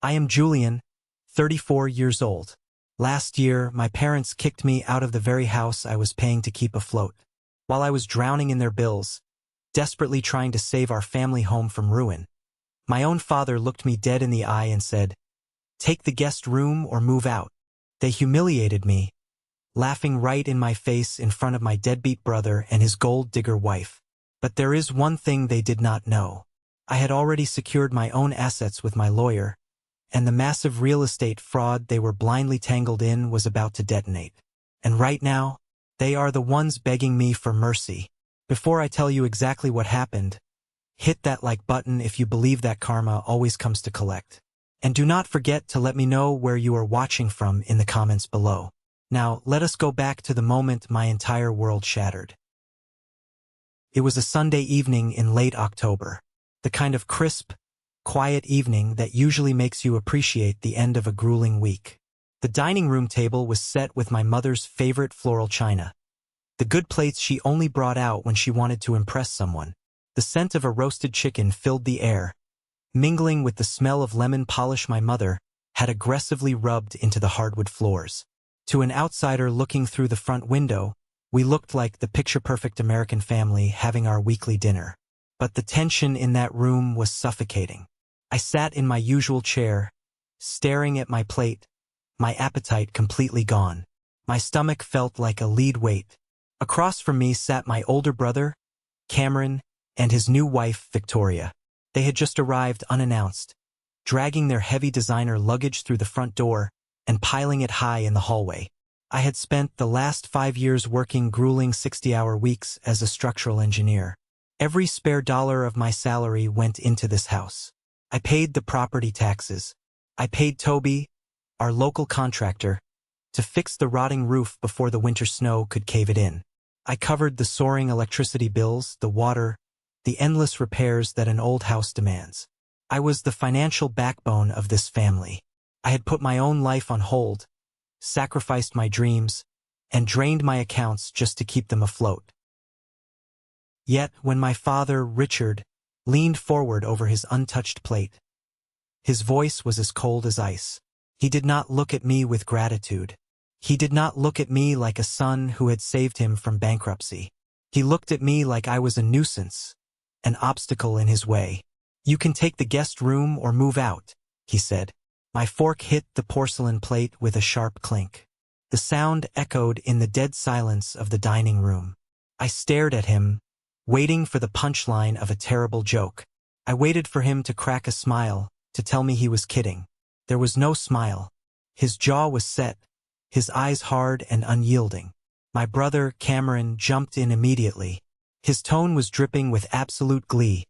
I am Julian, 34 years old. Last year, my parents kicked me out of the very house I was paying to keep afloat. While I was drowning in their bills, desperately trying to save our family home from ruin, my own father looked me dead in the eye and said, "Take the guest room or move out." They humiliated me, laughing right in my face in front of my deadbeat brother and his gold-digger wife. But there is one thing they did not know. I had already secured my own assets with my lawyer, and the massive real estate fraud they were blindly tangled in was about to detonate. And right now, they are the ones begging me for mercy. Before I tell you exactly what happened, hit that like button if you believe that karma always comes to collect. And do not forget to let me know where you are watching from in the comments below. Now, let us go back to the moment my entire world shattered. It was a Sunday evening in late October. The kind of crisp, quiet evening that usually makes you appreciate the end of a grueling week. The dining room table was set with my mother's favorite floral china. The good plates she only brought out when she wanted to impress someone. The scent of a roasted chicken filled the air, mingling with the smell of lemon polish my mother had aggressively rubbed into the hardwood floors. To an outsider looking through the front window, we looked like the picture-perfect American family having our weekly dinner. But the tension in that room was suffocating. I sat in my usual chair, staring at my plate, my appetite completely gone. My stomach felt like a lead weight. Across from me sat my older brother, Cameron, and his new wife, Victoria. They had just arrived unannounced, dragging their heavy designer luggage through the front door and piling it high in the hallway. I had spent the last 5 years working grueling 60-hour weeks as a structural engineer. Every spare dollar of my salary went into this house. I paid the property taxes. I paid Toby, our local contractor, to fix the rotting roof before the winter snow could cave it in. I covered the soaring electricity bills, the water, the endless repairs that an old house demands. I was the financial backbone of this family. I had put my own life on hold, sacrificed my dreams, and drained my accounts just to keep them afloat. Yet, when my father, Richard, leaned forward over his untouched plate, his voice was as cold as ice. He did not look at me with gratitude. He did not look at me like a son who had saved him from bankruptcy. He looked at me like I was a nuisance, an obstacle in his way. "You can take the guest room or move out," he said. My fork hit the porcelain plate with a sharp clink. The sound echoed in the dead silence of the dining room. I stared at him, waiting for the punchline of a terrible joke. I waited for him to crack a smile, to tell me he was kidding. There was no smile. His jaw was set, his eyes hard and unyielding. My brother, Cameron, jumped in immediately. His tone was dripping with absolute glee,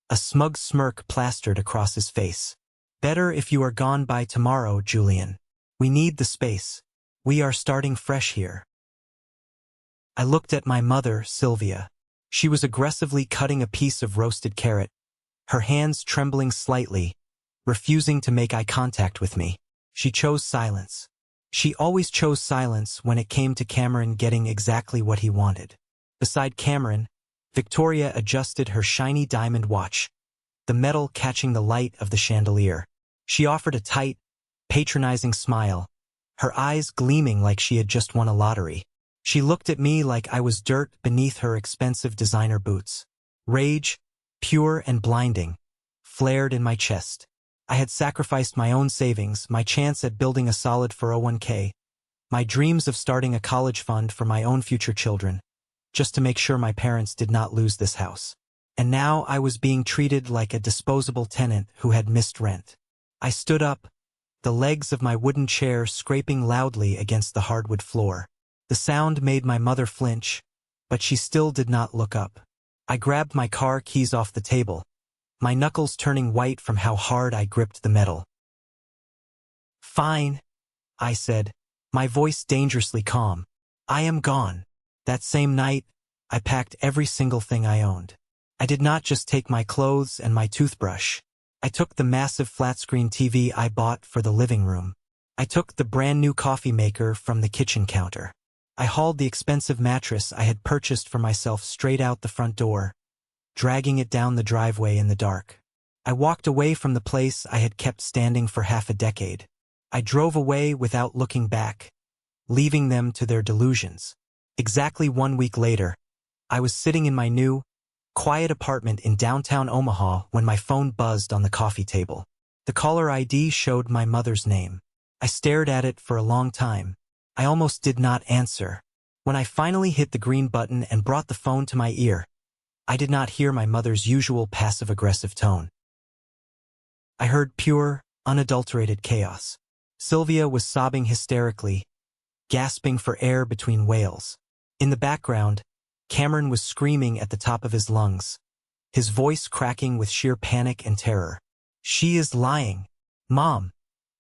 a smug smirk plastered across his face. "Better if you are gone by tomorrow, Julian. We need the space. We are starting fresh here." I looked at my mother, Sylvia. She was aggressively cutting a piece of roasted carrot, her hands trembling slightly, refusing to make eye contact with me. She chose silence. She always chose silence when it came to Cameron getting exactly what he wanted. Beside Cameron, Victoria adjusted her shiny diamond watch, the metal catching the light of the chandelier. She offered a tight, patronizing smile, her eyes gleaming like she had just won a lottery. She looked at me like I was dirt beneath her expensive designer boots. Rage, pure and blinding, flared in my chest. I had sacrificed my own savings, my chance at building a solid 401k, my dreams of starting a college fund for my own future children, just to make sure my parents did not lose this house. And now I was being treated like a disposable tenant who had missed rent. I stood up, the legs of my wooden chair scraping loudly against the hardwood floor. The sound made my mother flinch, but she still did not look up. I grabbed my car keys off the table, my knuckles turning white from how hard I gripped the metal. "Fine," I said, my voice dangerously calm. "I am gone." That same night, I packed every single thing I owned. I did not just take my clothes and my toothbrush. I took the massive flat-screen TV I bought for the living room. I took the brand-new coffee maker from the kitchen counter. I hauled the expensive mattress I had purchased for myself straight out the front door, dragging it down the driveway in the dark. I walked away from the place I had kept standing for half a decade. I drove away without looking back, leaving them to their delusions. Exactly 1 week later, I was sitting in my new, quiet apartment in downtown Omaha when my phone buzzed on the coffee table. The caller ID showed my mother's name. I stared at it for a long time. I almost did not answer. When I finally hit the green button and brought the phone to my ear, I did not hear my mother's usual passive-aggressive tone. I heard pure, unadulterated chaos. Sylvia was sobbing hysterically, gasping for air between wails. In the background, Cameron was screaming at the top of his lungs, his voice cracking with sheer panic and terror. "She is lying. Mom,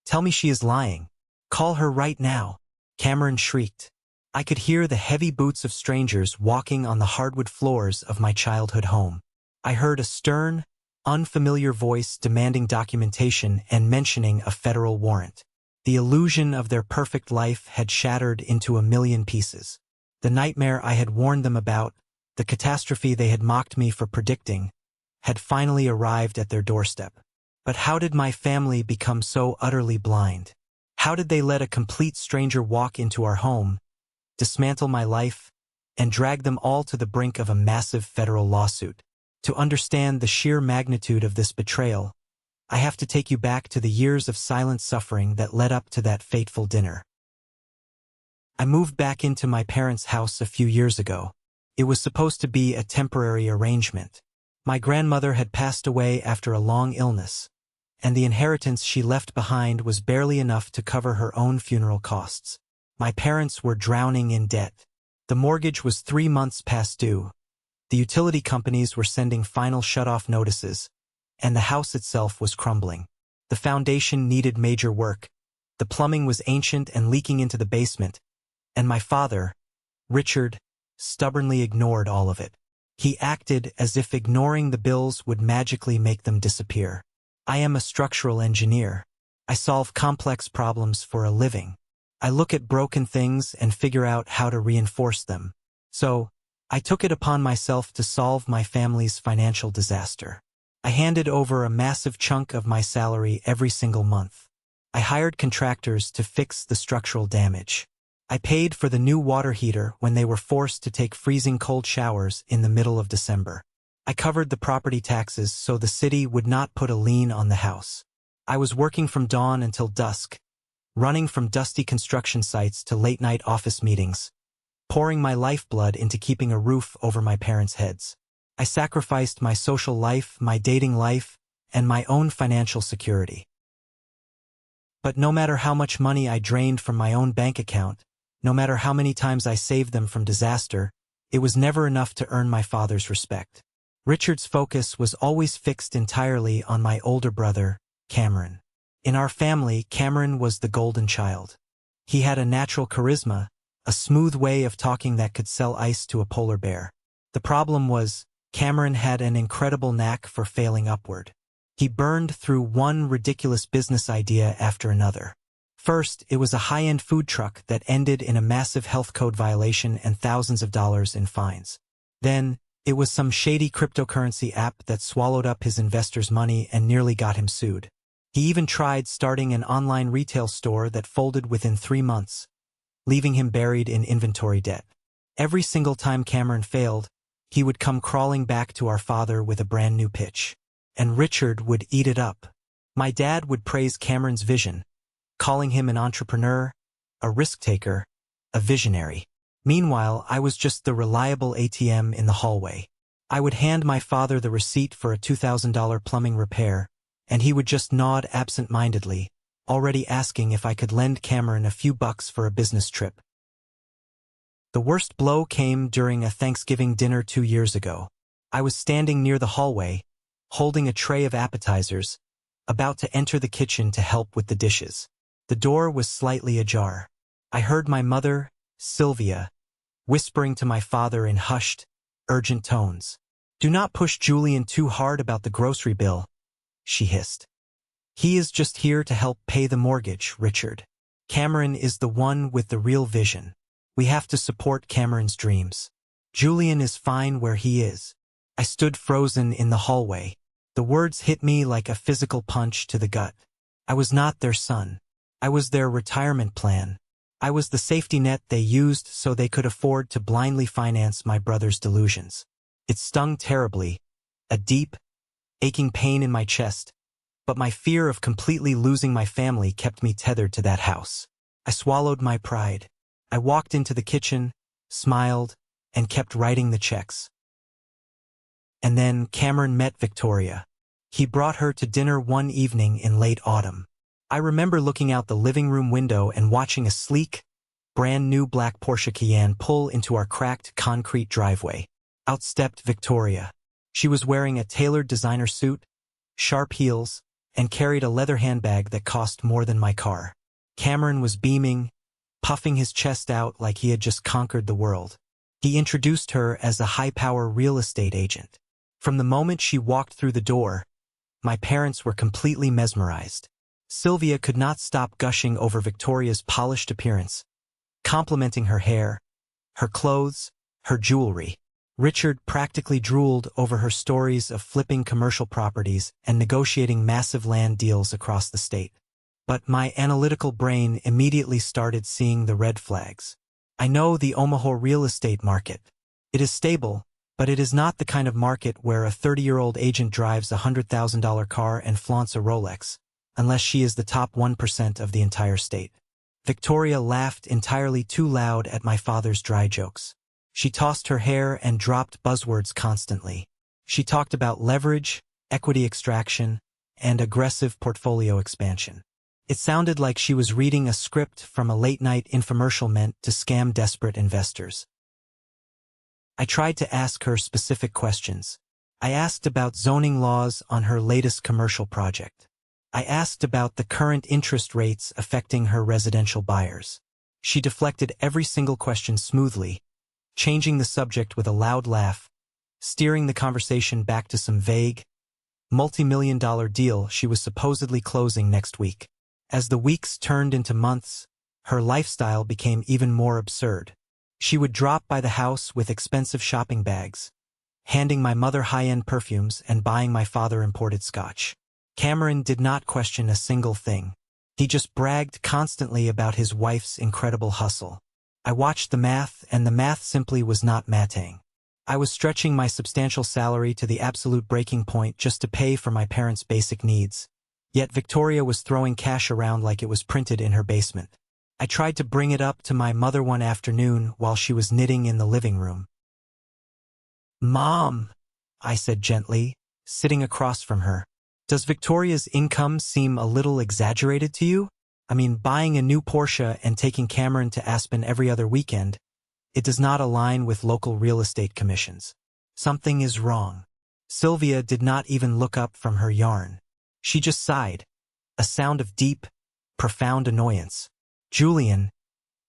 tell me she is lying. Call her right now," Cameron shrieked. I could hear the heavy boots of strangers walking on the hardwood floors of my childhood home. I heard a stern, unfamiliar voice demanding documentation and mentioning a federal warrant. The illusion of their perfect life had shattered into a million pieces. The nightmare I had warned them about, the catastrophe they had mocked me for predicting, had finally arrived at their doorstep. But how did my family become so utterly blind? How did they let a complete stranger walk into our home, dismantle my life, and drag them all to the brink of a massive federal lawsuit? To understand the sheer magnitude of this betrayal, I have to take you back to the years of silent suffering that led up to that fateful dinner. I moved back into my parents' house a few years ago. It was supposed to be a temporary arrangement. My grandmother had passed away after a long illness, and the inheritance she left behind was barely enough to cover her own funeral costs. My parents were drowning in debt. The mortgage was 3 months past due. The utility companies were sending final shut-off notices, and the house itself was crumbling. The foundation needed major work. The plumbing was ancient and leaking into the basement, and my father, Richard, stubbornly ignored all of it. He acted as if ignoring the bills would magically make them disappear. I am a structural engineer. I solve complex problems for a living. I look at broken things and figure out how to reinforce them. So, I took it upon myself to solve my family's financial disaster. I handed over a massive chunk of my salary every single month. I hired contractors to fix the structural damage. I paid for the new water heater when they were forced to take freezing cold showers in the middle of December. I covered the property taxes so the city would not put a lien on the house. I was working from dawn until dusk, running from dusty construction sites to late-night office meetings, pouring my lifeblood into keeping a roof over my parents' heads. I sacrificed my social life, my dating life, and my own financial security. But no matter how much money I drained from my own bank account, no matter how many times I saved them from disaster, it was never enough to earn my father's respect. Richard's focus was always fixed entirely on my older brother, Cameron. In our family, Cameron was the golden child. He had a natural charisma, a smooth way of talking that could sell ice to a polar bear. The problem was, Cameron had an incredible knack for failing upward. He burned through one ridiculous business idea after another. First, it was a high-end food truck that ended in a massive health code violation and thousands of dollars in fines. Then, it was some shady cryptocurrency app that swallowed up his investors' money and nearly got him sued. He even tried starting an online retail store that folded within 3 months, leaving him buried in inventory debt. Every single time Cameron failed, he would come crawling back to our father with a brand new pitch. And Richard would eat it up. My dad would praise Cameron's vision, calling him an entrepreneur, a risk-taker, a visionary. Meanwhile, I was just the reliable ATM in the hallway. I would hand my father the receipt for a $2,000 plumbing repair, and he would just nod absent-mindedly, already asking if I could lend Cameron a few bucks for a business trip. The worst blow came during a Thanksgiving dinner 2 years ago. I was standing near the hallway, holding a tray of appetizers, about to enter the kitchen to help with the dishes. The door was slightly ajar. I heard my mother, Sylvia, whispering to my father in hushed, urgent tones. "Do not push Julian too hard about the grocery bill," she hissed. "He is just here to help pay the mortgage, Richard. Cameron is the one with the real vision. We have to support Cameron's dreams. Julian is fine where he is." I stood frozen in the hallway. The words hit me like a physical punch to the gut. I was not their son. I was their retirement plan. I was the safety net they used so they could afford to blindly finance my brother's delusions. It stung terribly, a deep, aching pain in my chest, but my fear of completely losing my family kept me tethered to that house. I swallowed my pride. I walked into the kitchen, smiled, and kept writing the checks. And then Cameron met Victoria. He brought her to dinner one evening in late autumn. I remember looking out the living room window and watching a sleek, brand-new black Porsche Cayenne pull into our cracked concrete driveway. Out stepped Victoria. She was wearing a tailored designer suit, sharp heels, and carried a leather handbag that cost more than my car. Cameron was beaming, puffing his chest out like he had just conquered the world. He introduced her as a high-power real estate agent. From the moment she walked through the door, my parents were completely mesmerized. Sylvia could not stop gushing over Victoria's polished appearance, complimenting her hair, her clothes, her jewelry. Richard practically drooled over her stories of flipping commercial properties and negotiating massive land deals across the state. But my analytical brain immediately started seeing the red flags. I know the Omaha real estate market. It is stable, but it is not the kind of market where a 30-year-old agent drives a $100,000 car and flaunts a Rolex, unless she is the top 1% of the entire state. Victoria laughed entirely too loud at my father's dry jokes. She tossed her hair and dropped buzzwords constantly. She talked about leverage, equity extraction, and aggressive portfolio expansion. It sounded like she was reading a script from a late-night infomercial meant to scam desperate investors. I tried to ask her specific questions. I asked about zoning laws on her latest commercial project. I asked about the current interest rates affecting her residential buyers. She deflected every single question smoothly, changing the subject with a loud laugh, steering the conversation back to some vague, multi-million-dollar deal she was supposedly closing next week. As the weeks turned into months, her lifestyle became even more absurd. She would drop by the house with expensive shopping bags, handing my mother high-end perfumes and buying my father imported scotch. Cameron did not question a single thing. He just bragged constantly about his wife's incredible hustle. I watched the math, and the math simply was not matching. I was stretching my substantial salary to the absolute breaking point just to pay for my parents' basic needs. Yet Victoria was throwing cash around like it was printed in her basement. I tried to bring it up to my mother one afternoon while she was knitting in the living room. "Mom," I said gently, sitting across from her, "does Victoria's income seem a little exaggerated to you? I mean, buying a new Porsche and taking Cameron to Aspen every other weekend, it does not align with local real estate commissions. Something is wrong." Sylvia did not even look up from her yarn. She just sighed, a sound of deep, profound annoyance. "Julian,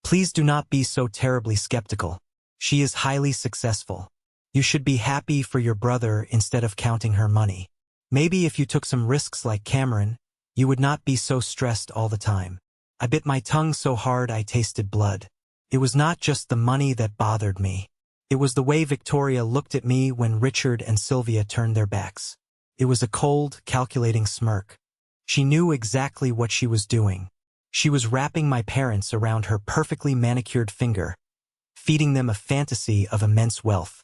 please do not be so terribly skeptical. She is highly successful. You should be happy for your brother instead of counting her money. Maybe if you took some risks like Cameron, you would not be so stressed all the time." I bit my tongue so hard I tasted blood. It was not just the money that bothered me. It was the way Victoria looked at me when Richard and Sylvia turned their backs. It was a cold, calculating smirk. She knew exactly what she was doing. She was wrapping my parents around her perfectly manicured finger, feeding them a fantasy of immense wealth.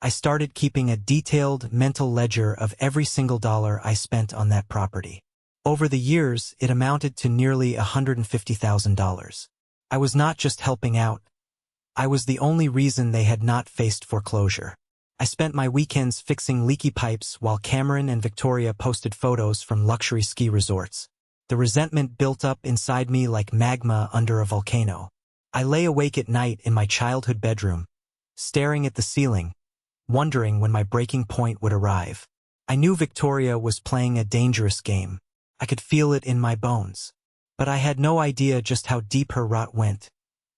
I started keeping a detailed mental ledger of every single dollar I spent on that property. Over the years, it amounted to nearly $150,000. I was not just helping out. I was the only reason they had not faced foreclosure. I spent my weekends fixing leaky pipes while Cameron and Victoria posted photos from luxury ski resorts. The resentment built up inside me like magma under a volcano. I lay awake at night in my childhood bedroom, staring at the ceiling, wondering when my breaking point would arrive. I knew Victoria was playing a dangerous game. I could feel it in my bones. But I had no idea just how deep her rot went,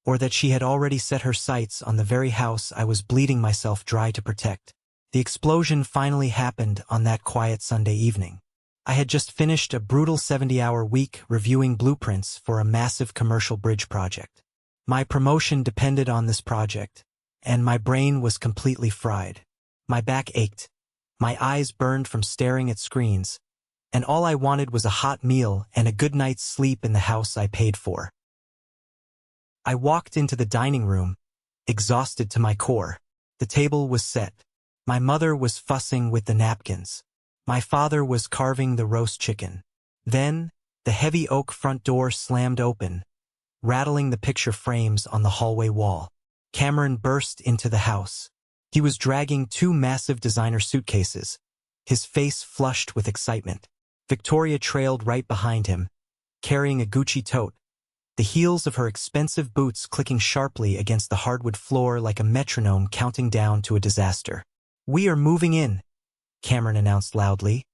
or that she had already set her sights on the very house I was bleeding myself dry to protect. The explosion finally happened on that quiet Sunday evening. I had just finished a brutal 70-hour week reviewing blueprints for a massive commercial bridge project. My promotion depended on this project, and my brain was completely fried. My back ached, My eyes burned from staring at screens, and all I wanted was a hot meal and a good night's sleep in the house I paid for. I walked into the dining room, exhausted to my core. The table was set. My mother was fussing with the napkins. My father was carving the roast chicken. Then, the heavy oak front door slammed open, rattling the picture frames on the hallway wall. Cameron burst into the house. He was dragging 2 massive designer suitcases, his face flushed with excitement. Victoria trailed right behind him, carrying a Gucci tote, the heels of her expensive boots clicking sharply against the hardwood floor like a metronome counting down to a disaster. "We are moving in," Cameron announced loudly,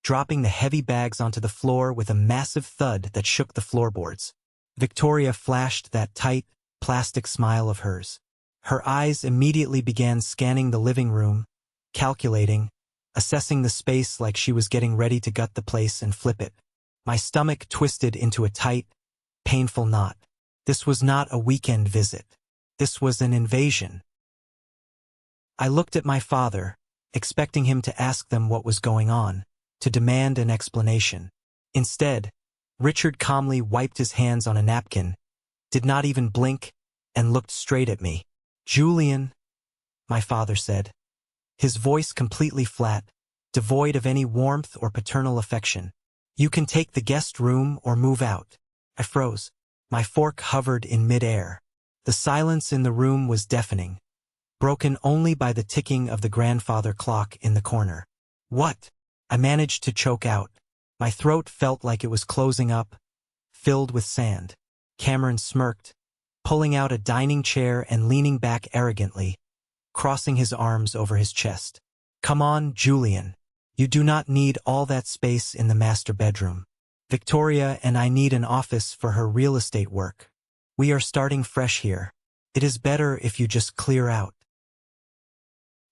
dropping the heavy bags onto the floor with a massive thud that shook the floorboards. Victoria flashed that tight, plastic smile of hers. Her eyes immediately began scanning the living room, calculating, assessing the space like she was getting ready to gut the place and flip it. My stomach twisted into a tight, painful knot. This was not a weekend visit. This was an invasion. I looked at my father, expecting him to ask them what was going on, to demand an explanation. Instead, Richard calmly wiped his hands on a napkin, did not even blink, and looked straight at me. "Julian," my father said, his voice completely flat, devoid of any warmth or paternal affection. "You can take the guest room or move out." I froze. My fork hovered in mid-air. The silence in the room was deafening, broken only by the ticking of the grandfather clock in the corner. "What?" I managed to choke out. My throat felt like it was closing up, filled with sand. Cameron smirked, pulling out a dining chair and leaning back arrogantly, crossing his arms over his chest. "Come on, Julian. You do not need all that space in the master bedroom. Victoria and I need an office for her real estate work. We are starting fresh here. It is better if you just clear out."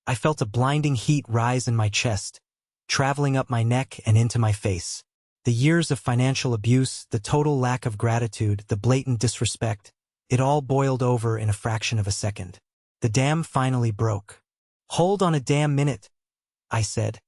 I felt a blinding heat rise in my chest, traveling up my neck and into my face. The years of financial abuse, the total lack of gratitude, the blatant disrespect, it all boiled over in a fraction of a second. The dam finally broke. "Hold on a damn minute," I said,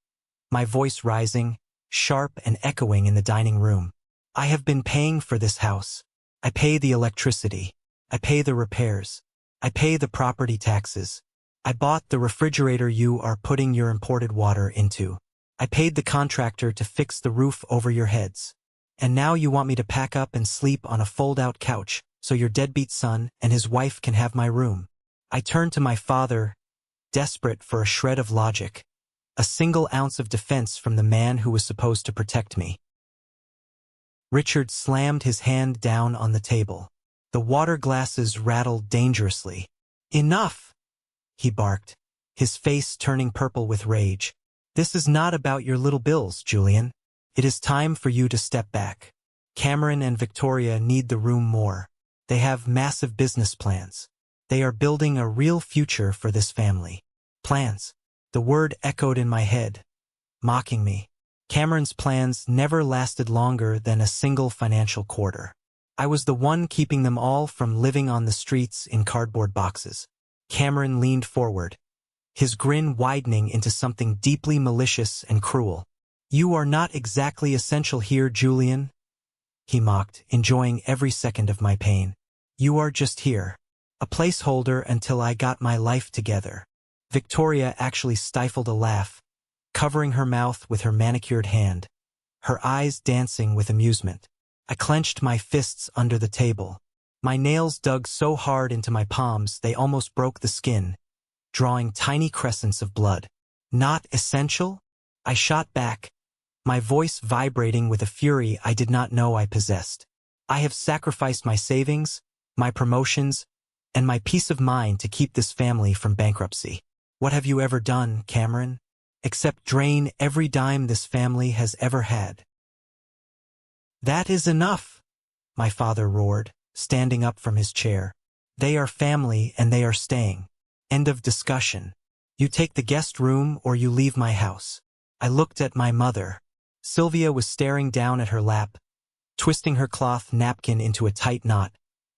my voice rising, sharp and echoing in the dining room. "I have been paying for this house. I pay the electricity. I pay the repairs. I pay the property taxes. I bought the refrigerator you are putting your imported water into. I paid the contractor to fix the roof over your heads. And now you want me to pack up and sleep on a fold-out couch so your deadbeat son and his wife can have my room." I turned to my father, desperate for a shred of logic, a single ounce of defense from the man who was supposed to protect me. Richard slammed his hand down on the table. The water glasses rattled dangerously. "Enough!" he barked, his face turning purple with rage. "This is not about your little bills, Julian. It is time for you to step back. Cameron and Victoria need the room more. They have massive business plans. They are building a real future for this family." Plans. The word echoed in my head, mocking me. Cameron's plans never lasted longer than a single financial quarter. I was the one keeping them all from living on the streets in cardboard boxes. Cameron leaned forward, his grin widening into something deeply malicious and cruel. "You are not exactly essential here, Julian," he mocked, enjoying every second of my pain. "You are just here, a placeholder until I got my life together." Victoria actually stifled a laugh, covering her mouth with her manicured hand, her eyes dancing with amusement. I clenched my fists under the table. My nails dug so hard into my palms they almost broke the skin, drawing tiny crescents of blood. "Not essential?" I shot back, my voice vibrating with a fury I did not know I possessed. "I have sacrificed my savings, my promotions, and my peace of mind to keep this family from bankruptcy. What have you ever done, Cameron, except drain every dime this family has ever had?" "That is enough," my father roared, standing up from his chair. "They are family and they are staying. End of discussion. You take the guest room or you leave my house." I looked at my mother. Sylvia was staring down at her lap, twisting her cloth napkin into a tight knot,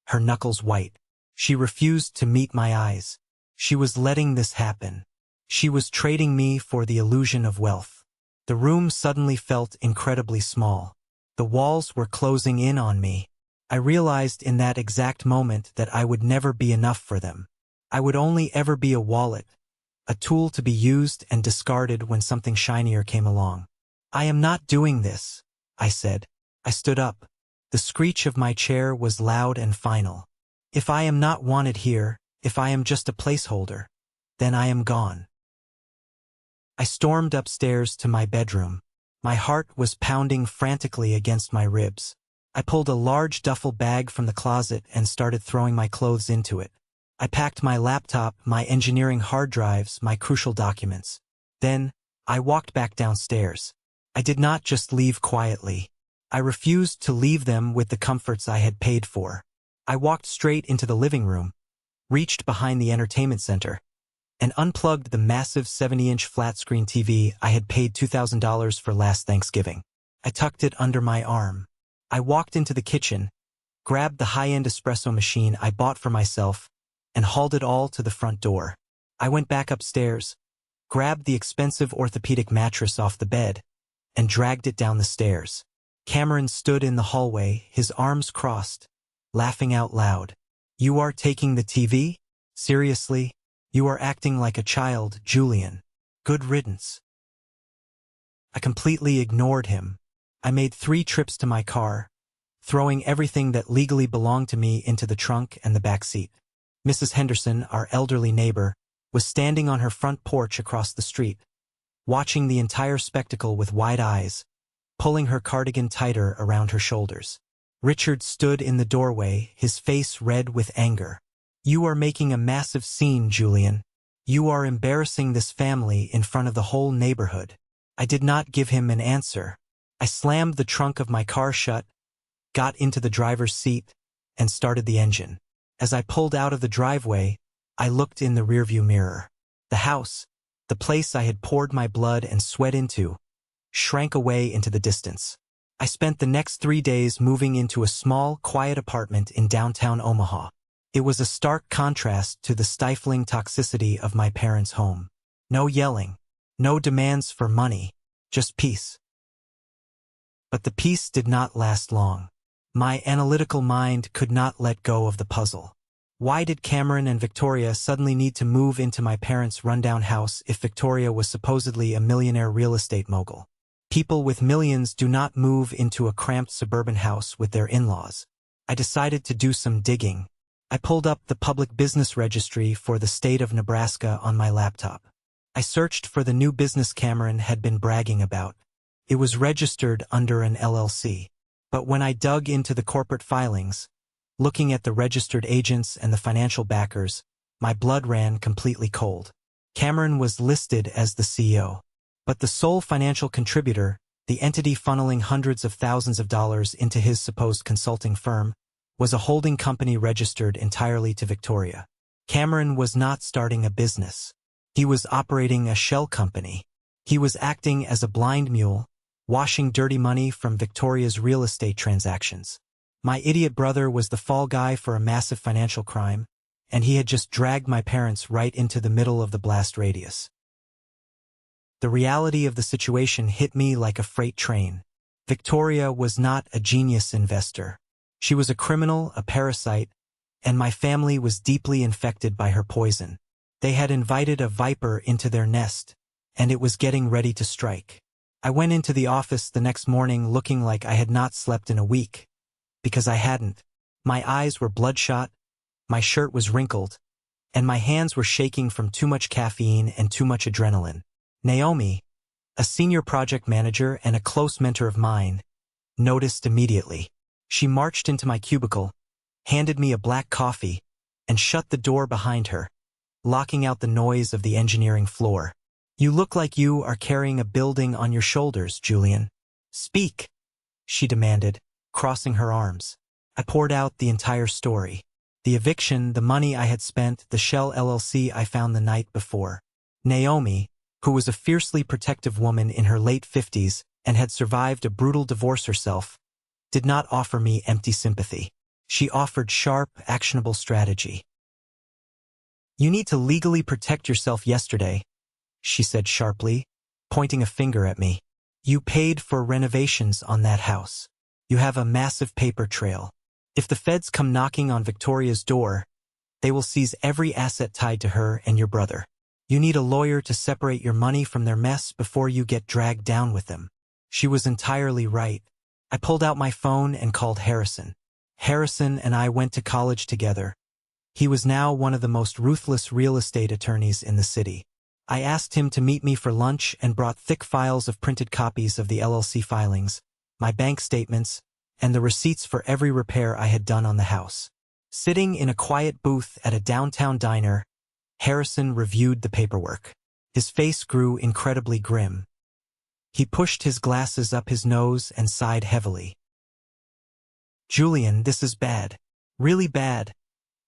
her knuckles white. She refused to meet my eyes. She was letting this happen. She was trading me for the illusion of wealth. The room suddenly felt incredibly small. The walls were closing in on me. I realized in that exact moment that I would never be enough for them. I would only ever be a wallet, a tool to be used and discarded when something shinier came along. "I am not doing this," I said. I stood up. The screech of my chair was loud and final. "If I am not wanted here, if I am just a placeholder, then I am gone." I stormed upstairs to my bedroom. My heart was pounding frantically against my ribs. I pulled a large duffel bag from the closet and started throwing my clothes into it. I packed my laptop, my engineering hard drives, my crucial documents. Then, I walked back downstairs. I did not just leave quietly. I refused to leave them with the comforts I had paid for. I walked straight into the living room, reached behind the entertainment center, and unplugged the massive 70-inch flat-screen TV I had paid $2,000 for last Thanksgiving. I tucked it under my arm. I walked into the kitchen, grabbed the high-end espresso machine I bought for myself, and hauled it all to the front door. I went back upstairs, grabbed the expensive orthopedic mattress off the bed, and dragged it down the stairs. Cameron stood in the hallway, his arms crossed, laughing out loud. "You are taking the TV? Seriously? You are acting like a child, Julian. Good riddance." I completely ignored him. I made 3 trips to my car, throwing everything that legally belonged to me into the trunk and the back seat. Mrs. Henderson, our elderly neighbor, was standing on her front porch across the street, watching the entire spectacle with wide eyes, pulling her cardigan tighter around her shoulders. Richard stood in the doorway, his face red with anger. "You are making a massive scene, Julian. You are embarrassing this family in front of the whole neighborhood." I did not give him an answer. I slammed the trunk of my car shut, got into the driver's seat, and started the engine. As I pulled out of the driveway, I looked in the rearview mirror. The house, the place I had poured my blood and sweat into, shrank away into the distance. I spent the next 3 days moving into a small, quiet apartment in downtown Omaha. It was a stark contrast to the stifling toxicity of my parents' home. No yelling, no demands for money, just peace. But the peace did not last long. My analytical mind could not let go of the puzzle. Why did Cameron and Victoria suddenly need to move into my parents' rundown house if Victoria was supposedly a millionaire real estate mogul? People with millions do not move into a cramped suburban house with their in-laws. I decided to do some digging. I pulled up the public business registry for the state of Nebraska on my laptop. I searched for the new business Cameron had been bragging about. It was registered under an LLC. But when I dug into the corporate filings, looking at the registered agents and the financial backers, my blood ran completely cold. Cameron was listed as the CEO. But the sole financial contributor, the entity funneling hundreds of thousands of dollars into his supposed consulting firm, was a holding company registered entirely to Victoria. Cameron was not starting a business. He was operating a shell company. He was acting as a blind mule, washing dirty money from Victoria's real estate transactions. My idiot brother was the fall guy for a massive financial crime, and he had just dragged my parents right into the middle of the blast radius. The reality of the situation hit me like a freight train. Victoria was not a genius investor. She was a criminal, a parasite, and my family was deeply infected by her poison. They had invited a viper into their nest, and it was getting ready to strike. I went into the office the next morning looking like I had not slept in a week, because I hadn't. My eyes were bloodshot, my shirt was wrinkled, and my hands were shaking from too much caffeine and too much adrenaline. Naomi, a senior project manager and a close mentor of mine, noticed immediately. She marched into my cubicle, handed me a black coffee, and shut the door behind her, locking out the noise of the engineering floor. "You look like you are carrying a building on your shoulders, Julian. Speak," she demanded, crossing her arms. I poured out the entire story. The eviction, the money I had spent, the shell LLC I found the night before. Naomi, who was a fiercely protective woman in her late 50s and had survived a brutal divorce herself, did not offer me empty sympathy. She offered sharp, actionable strategy. "You need to legally protect yourself yesterday. she said sharply, pointing a finger at me. You paid for renovations on that house. You have a massive paper trail. If the feds come knocking on Victoria's door, they will seize every asset tied to her and your brother. You need a lawyer to separate your money from their mess before you get dragged down with them. She was entirely right. I pulled out my phone and called Harrison. Harrison and I went to college together. He was now one of the most ruthless real estate attorneys in the city. I asked him to meet me for lunch and brought thick files of printed copies of the LLC filings, my bank statements, and the receipts for every repair I had done on the house. Sitting in a quiet booth at a downtown diner, Harrison reviewed the paperwork. His face grew incredibly grim. He pushed his glasses up his nose and sighed heavily. "Julian, this is bad. Really bad,"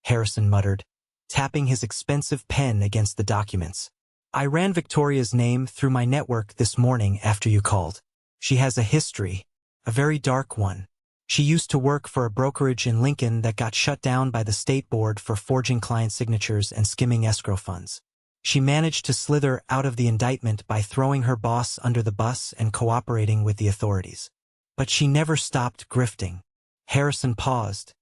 Harrison muttered, tapping his expensive pen against the documents. "I ran Victoria's name through my network this morning after you called. She has a history, a very dark one. She used to work for a brokerage in Lincoln that got shut down by the state board for forging client signatures and skimming escrow funds. She managed to slither out of the indictment by throwing her boss under the bus and cooperating with the authorities. But she never stopped grifting." Harrison paused,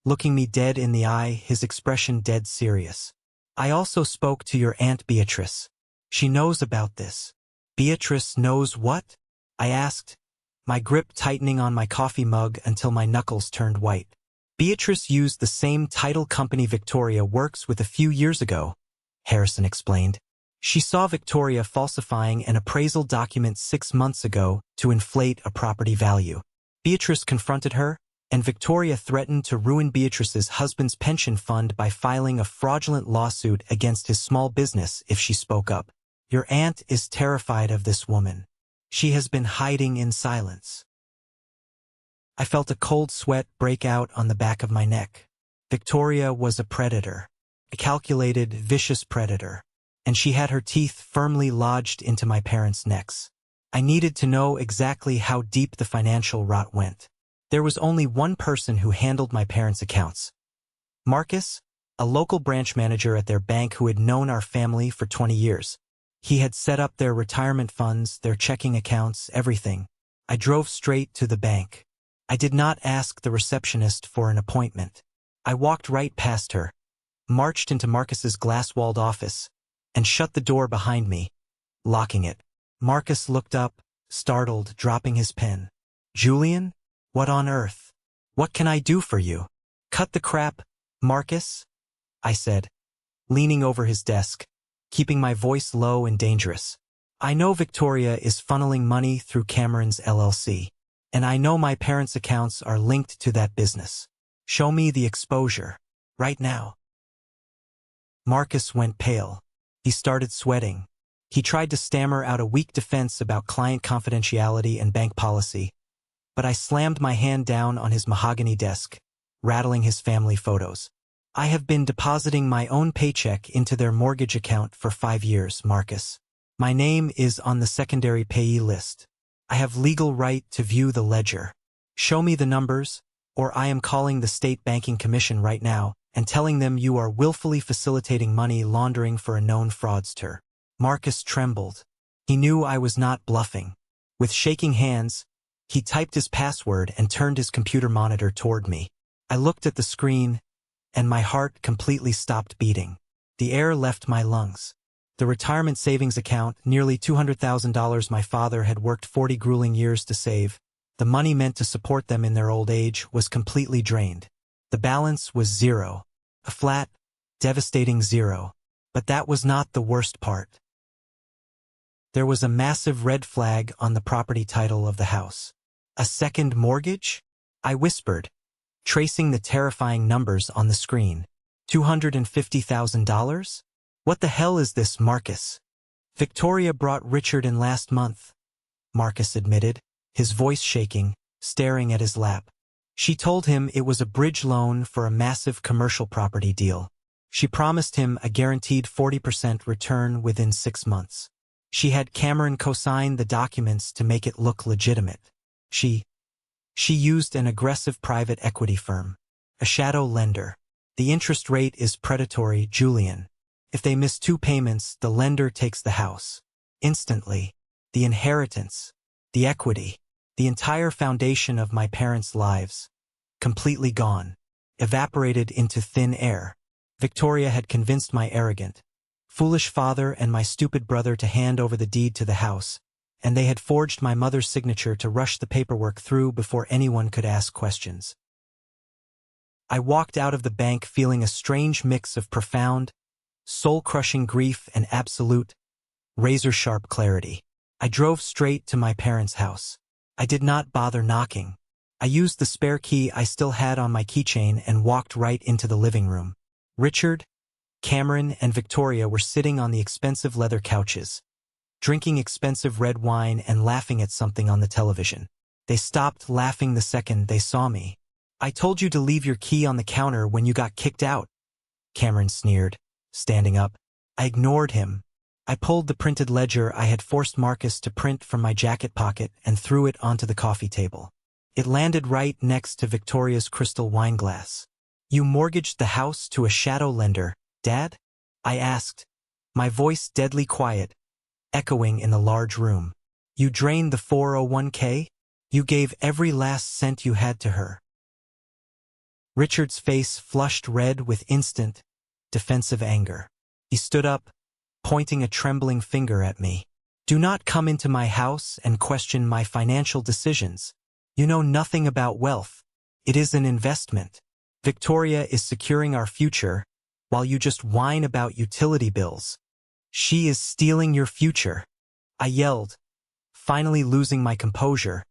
looking me dead in the eye, his expression dead serious. "I also spoke to your Aunt Beatrice. She knows about this." "Beatrice knows what?" I asked, my grip tightening on my coffee mug until my knuckles turned white. "Beatrice used the same title company Victoria works with a few years ago," Harrison explained. "She saw Victoria falsifying an appraisal document 6 months ago to inflate a property value. Beatrice confronted her, and Victoria threatened to ruin Beatrice's husband's pension fund by filing a fraudulent lawsuit against his small business if she spoke up. Your aunt is terrified of this woman. She has been hiding in silence." I felt a cold sweat break out on the back of my neck. Victoria was a predator, a calculated, vicious predator, and she had her teeth firmly lodged into my parents' necks. I needed to know exactly how deep the financial rot went. There was only one person who handled my parents' accounts. Marcus, a local branch manager at their bank who had known our family for 20 years. He had set up their retirement funds, their checking accounts, everything. I drove straight to the bank. I did not ask the receptionist for an appointment. I walked right past her, marched into Marcus's glass-walled office, and shut the door behind me, locking it. Marcus looked up, startled, dropping his pen. "Julian? What on earth? What can I do for you?" "Cut the crap, Marcus," I said, leaning over his desk, keeping my voice low and dangerous. "I know Victoria is funneling money through Cameron's LLC, and I know my parents' accounts are linked to that business. Show me the exposure, right now." Marcus went pale. He started sweating. He tried to stammer out a weak defense about client confidentiality and bank policy, but I slammed my hand down on his mahogany desk, rattling his family photos. "I have been depositing my own paycheck into their mortgage account for 5 years, Marcus. My name is on the secondary payee list. I have legal right to view the ledger. Show me the numbers, or I am calling the State Banking Commission right now and telling them you are willfully facilitating money laundering for a known fraudster." Marcus trembled. He knew I was not bluffing. With shaking hands, he typed his password and turned his computer monitor toward me. I looked at the screen, and my heart completely stopped beating. The air left my lungs. The retirement savings account, nearly $200,000 my father had worked 40 grueling years to save, the money meant to support them in their old age, was completely drained. The balance was zero. A flat, devastating zero. But that was not the worst part. There was a massive red flag on the property title of the house. "A second mortgage?" I whispered, tracing the terrifying numbers on the screen. $250,000? What the hell is this, Marcus? "Victoria brought Richard in last month," Marcus admitted, his voice shaking, staring at his lap. "She told him it was a bridge loan for a massive commercial property deal. She promised him a guaranteed 40% return within 6 months. She had Cameron co-sign the documents to make it look legitimate. She used an aggressive private equity firm, a shadow lender. The interest rate is predatory, Julian. If they miss 2 payments, the lender takes the house. Instantly, the inheritance, the equity, the entire foundation of my parents' lives, completely gone, evaporated into thin air. Victoria had convinced my arrogant, foolish father and my stupid brother to hand over the deed to the house, and they had forged my mother's signature to rush the paperwork through before anyone could ask questions. I walked out of the bank feeling a strange mix of profound, soul-crushing grief and absolute, razor-sharp clarity. I drove straight to my parents' house. I did not bother knocking. I used the spare key I still had on my keychain and walked right into the living room. Richard, Cameron, and Victoria were sitting on the expensive leather couches, drinking expensive red wine and laughing at something on the television. They stopped laughing the second they saw me. "I told you to leave your key on the counter when you got kicked out," Cameron sneered, standing up. I ignored him. I pulled the printed ledger I had forced Marcus to print from my jacket pocket and threw it onto the coffee table. It landed right next to Victoria's crystal wine glass. "You mortgaged the house to a shadow lender, Dad?" I asked, my voice deadly quiet, echoing in the large room. "You drained the 401k? You gave every last cent you had to her." Richard's face flushed red with instant, defensive anger. He stood up, pointing a trembling finger at me. "Do not come into my house and question my financial decisions. You know nothing about wealth. It is an investment. Victoria is securing our future, while you just whine about utility bills. She is stealing your future," I yelled, finally losing my composure,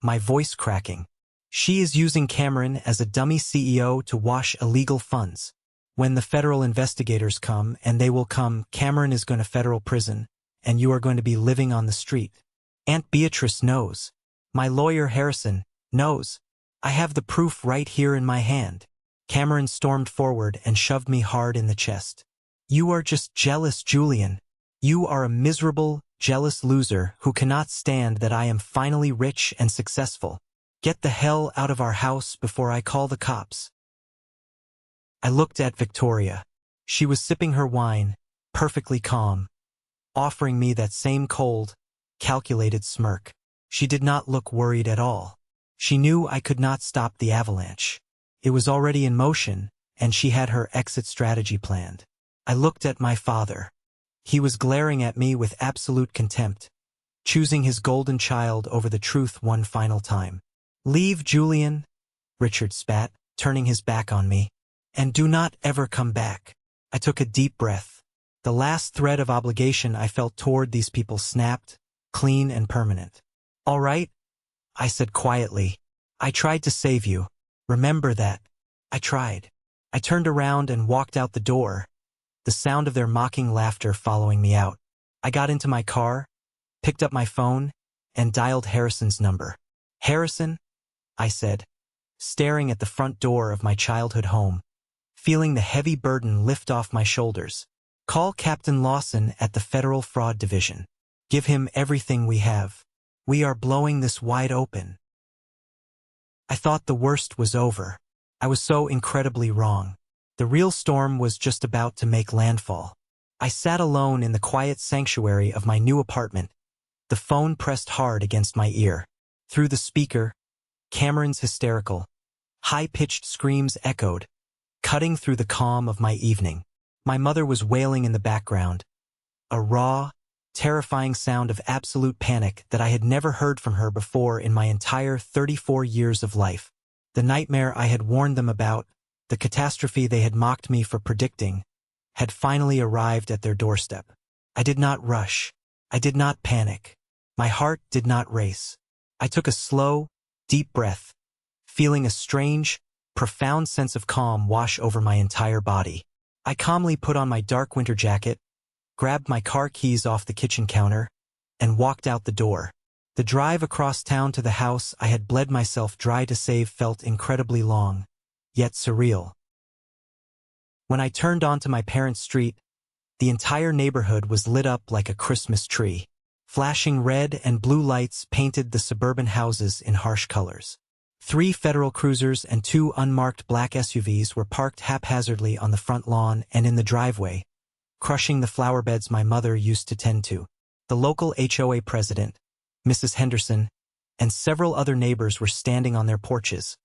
my voice cracking. "She is using Cameron as a dummy CEO to wash illegal funds. When the federal investigators come, and they will come, Cameron is going to federal prison, and you are going to be living on the street. Aunt Beatrice knows. My lawyer Harrison knows. I have the proof right here in my hand." Cameron stormed forward and shoved me hard in the chest. "You are just jealous, Julian. You are a miserable, jealous loser who cannot stand that I am finally rich and successful. Get the hell out of our house before I call the cops." I looked at Victoria. She was sipping her wine, perfectly calm, offering me that same cold, calculated smirk. She did not look worried at all. She knew I could not stop the avalanche. It was already in motion, and she had her exit strategy planned. I looked at my father. He was glaring at me with absolute contempt, choosing his golden child over the truth one final time. "Leave, Julian," Richard spat, turning his back on me. "And do not ever come back." I took a deep breath. The last thread of obligation I felt toward these people snapped, clean and permanent. "All right," I said quietly. "I tried to save you. Remember that. I tried." I turned around and walked out the door, the sound of their mocking laughter following me out. I got into my car, picked up my phone, and dialed Harrison's number. "Harrison," I said, staring at the front door of my childhood home, feeling the heavy burden lift off my shoulders. "Call Captain Lawson at the Federal Fraud Division. Give him everything we have. We are blowing this wide open." I thought the worst was over. I was so incredibly wrong. The real storm was just about to make landfall. I sat alone in the quiet sanctuary of my new apartment, the phone pressed hard against my ear. Through the speaker, Cameron's hysterical, high-pitched screams echoed, cutting through the calm of my evening. My mother was wailing in the background, a raw, terrifying sound of absolute panic that I had never heard from her before in my entire 34 years of life. The nightmare I had warned them about, the catastrophe they had mocked me for predicting, had finally arrived at their doorstep. I did not rush. I did not panic. My heart did not race. I took a slow, deep breath, feeling a strange, profound sense of calm wash over my entire body. I calmly put on my dark winter jacket, grabbed my car keys off the kitchen counter, and walked out the door. The drive across town to the house I had bled myself dry to save felt incredibly long, yet surreal. When I turned onto my parents' street, the entire neighborhood was lit up like a Christmas tree. Flashing red and blue lights painted the suburban houses in harsh colors. 3 federal cruisers and 2 unmarked black SUVs were parked haphazardly on the front lawn and in the driveway, crushing the flower beds my mother used to tend to. The local HOA president, Mrs. Henderson, and several other neighbors were standing on their porches,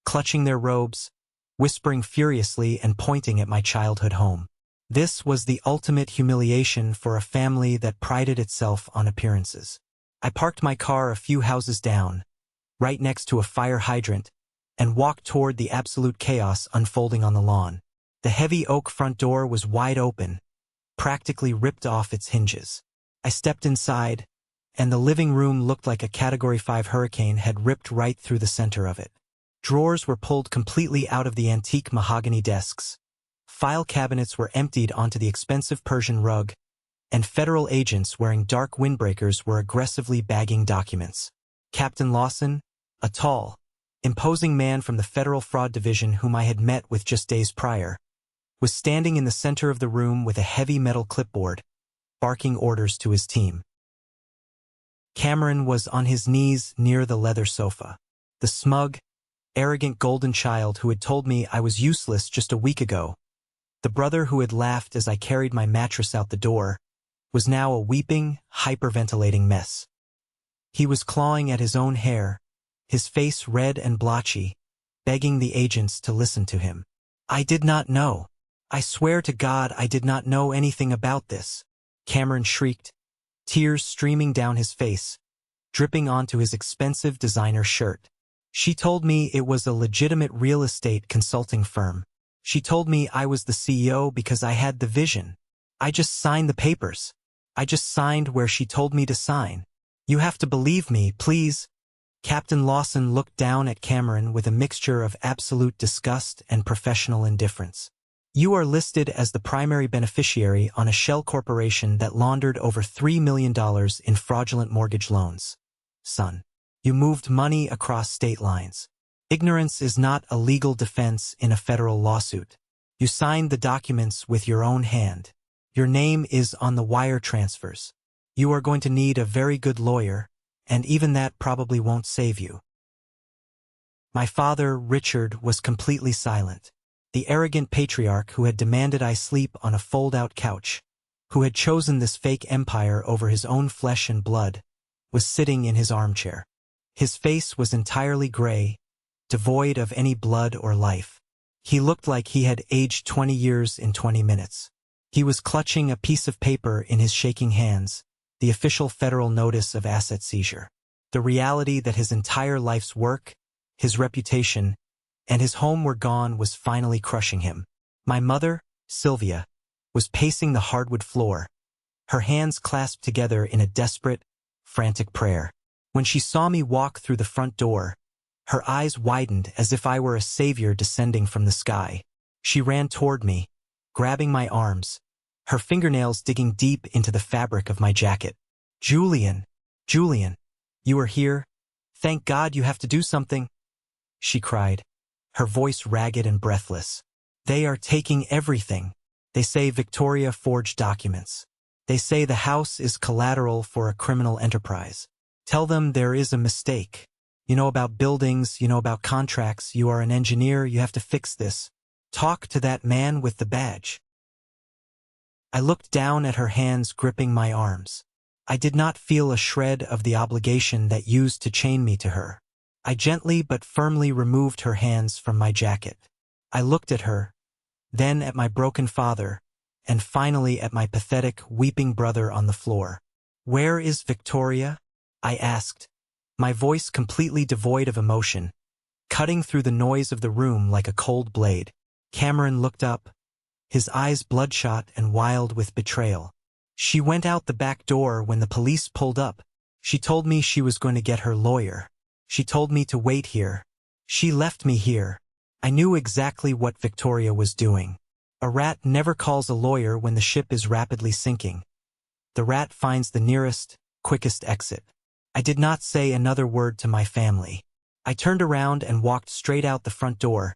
clutching their robes, whispering furiously and pointing at my childhood home. This was the ultimate humiliation for a family that prided itself on appearances. I parked my car a few houses down, right next to a fire hydrant, and walked toward the absolute chaos unfolding on the lawn. The heavy oak front door was wide open, practically ripped off its hinges. I stepped inside, and the living room looked like a Category 5 hurricane had ripped right through the center of it. Drawers were pulled completely out of the antique mahogany desks. File cabinets were emptied onto the expensive Persian rug, and federal agents wearing dark windbreakers were aggressively bagging documents. Captain Lawson, a tall, imposing man from the Federal Fraud Division whom I had met with just days prior, was standing in the center of the room with a heavy metal clipboard, barking orders to his team. Cameron was on his knees near the leather sofa. The smug, arrogant golden child who had told me I was useless just a week ago, the brother who had laughed as I carried my mattress out the door, was now a weeping, hyperventilating mess. He was clawing at his own hair, his face red and blotchy, begging the agents to listen to him. I did not know. I swear to God I did not know anything about this, Cameron shrieked, tears streaming down his face, dripping onto his expensive designer shirt. She told me it was a legitimate real estate consulting firm. She told me I was the CEO because I had the vision. I just signed the papers. I just signed where she told me to sign. You have to believe me, please. Captain Lawson looked down at Cameron with a mixture of absolute disgust and professional indifference. You are listed as the primary beneficiary on a shell corporation that laundered over $3 million in fraudulent mortgage loans. Son, you moved money across state lines. Ignorance is not a legal defense in a federal lawsuit. You signed the documents with your own hand. Your name is on the wire transfers. You are going to need a very good lawyer, and even that probably won't save you. My father, Richard, was completely silent. The arrogant patriarch who had demanded I sleep on a fold-out couch, who had chosen this fake empire over his own flesh and blood, was sitting in his armchair. His face was entirely gray, devoid of any blood or life. He looked like he had aged 20 years in 20 minutes. He was clutching a piece of paper in his shaking hands, the official federal notice of asset seizure. The reality that his entire life's work, his reputation, and his home were gone was finally crushing him. My mother, Sylvia, was pacing the hardwood floor, her hands clasped together in a desperate, frantic prayer. When she saw me walk through the front door, her eyes widened as if I were a savior descending from the sky. She ran toward me, grabbing my arms, her fingernails digging deep into the fabric of my jacket. Julian, you are here? Thank God you have to do something, she cried, her voice ragged and breathless. They are taking everything. They say Victoria forged documents. They say the house is collateral for a criminal enterprise. Tell them there is a mistake. You know about buildings, you know about contracts, you are an engineer, you have to fix this. Talk to that man with the badge. I looked down at her hands gripping my arms. I did not feel a shred of the obligation that used to chain me to her. I gently but firmly removed her hands from my jacket. I looked at her, then at my broken father, and finally at my pathetic, weeping brother on the floor. Where is Victoria? I asked, my voice completely devoid of emotion, cutting through the noise of the room like a cold blade. Cameron looked up, his eyes bloodshot and wild with betrayal. She went out the back door when the police pulled up. She told me she was going to get her lawyer. She told me to wait here. She left me here. I knew exactly what Victoria was doing. A rat never calls a lawyer when the ship is rapidly sinking. The rat finds the nearest, quickest exit. I did not say another word to my family. I turned around and walked straight out the front door,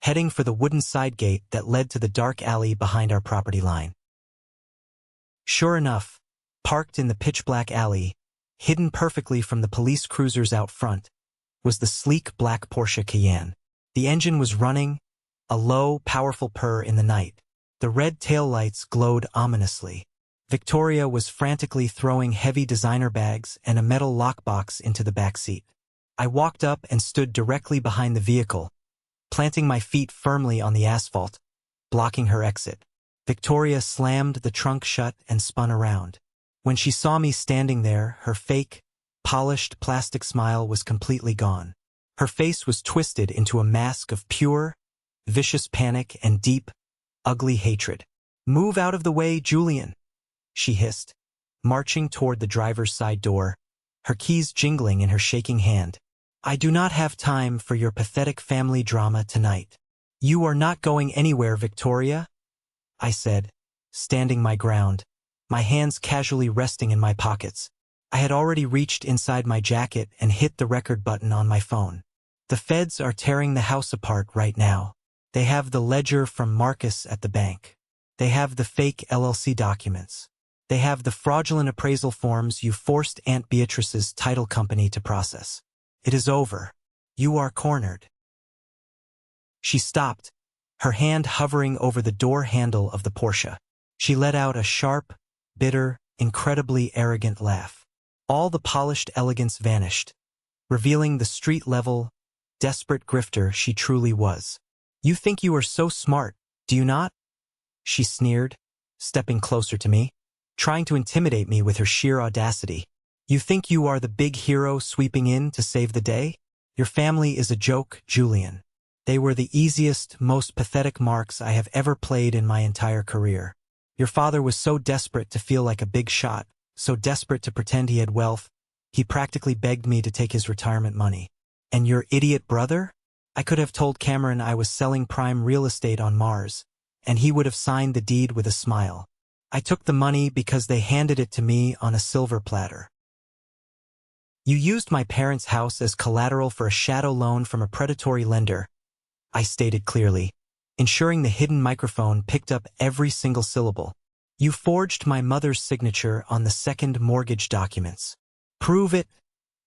heading for the wooden side gate that led to the dark alley behind our property line. Sure enough, parked in the pitch-black alley, hidden perfectly from the police cruisers out front, was the sleek black Porsche Cayenne. The engine was running, a low, powerful purr in the night. The red taillights glowed ominously. Victoria was frantically throwing heavy designer bags and a metal lockbox into the back seat. I walked up and stood directly behind the vehicle, planting my feet firmly on the asphalt, blocking her exit. Victoria slammed the trunk shut and spun around. When she saw me standing there, her fake, polished plastic smile was completely gone. Her face was twisted into a mask of pure, vicious panic and deep, ugly hatred. "Move out of the way, Julian," she hissed, marching toward the driver's side door, her keys jingling in her shaking hand. "I do not have time for your pathetic family drama tonight." "You are not going anywhere, Victoria," I said, standing my ground, my hands casually resting in my pockets. I had already reached inside my jacket and hit the record button on my phone. "The feds are tearing the house apart right now. They have the ledger from Marcus at the bank. They have the fake LLC documents. They have the fraudulent appraisal forms you forced Aunt Beatrice's title company to process. It is over. You are cornered." She stopped, her hand hovering over the door handle of the Porsche. She let out a sharp, bitter, incredibly arrogant laugh. All the polished elegance vanished, revealing the street-level, desperate grifter she truly was. "You think you are so smart, do you not?" she sneered, stepping closer to me, trying to intimidate me with her sheer audacity. "You think you are the big hero sweeping in to save the day? Your family is a joke, Julian. They were the easiest, most pathetic marks I have ever played in my entire career. Your father was so desperate to feel like a big shot, so desperate to pretend he had wealth, he practically begged me to take his retirement money. And your idiot brother? I could have told Cameron I was selling prime real estate on Mars, and he would have signed the deed with a smile. I took the money because they handed it to me on a silver platter. You used my parents' house as collateral for a shadow loan from a predatory lender," I stated clearly, ensuring the hidden microphone picked up every single syllable. "You forged my mother's signature on the second mortgage documents." "Prove it,"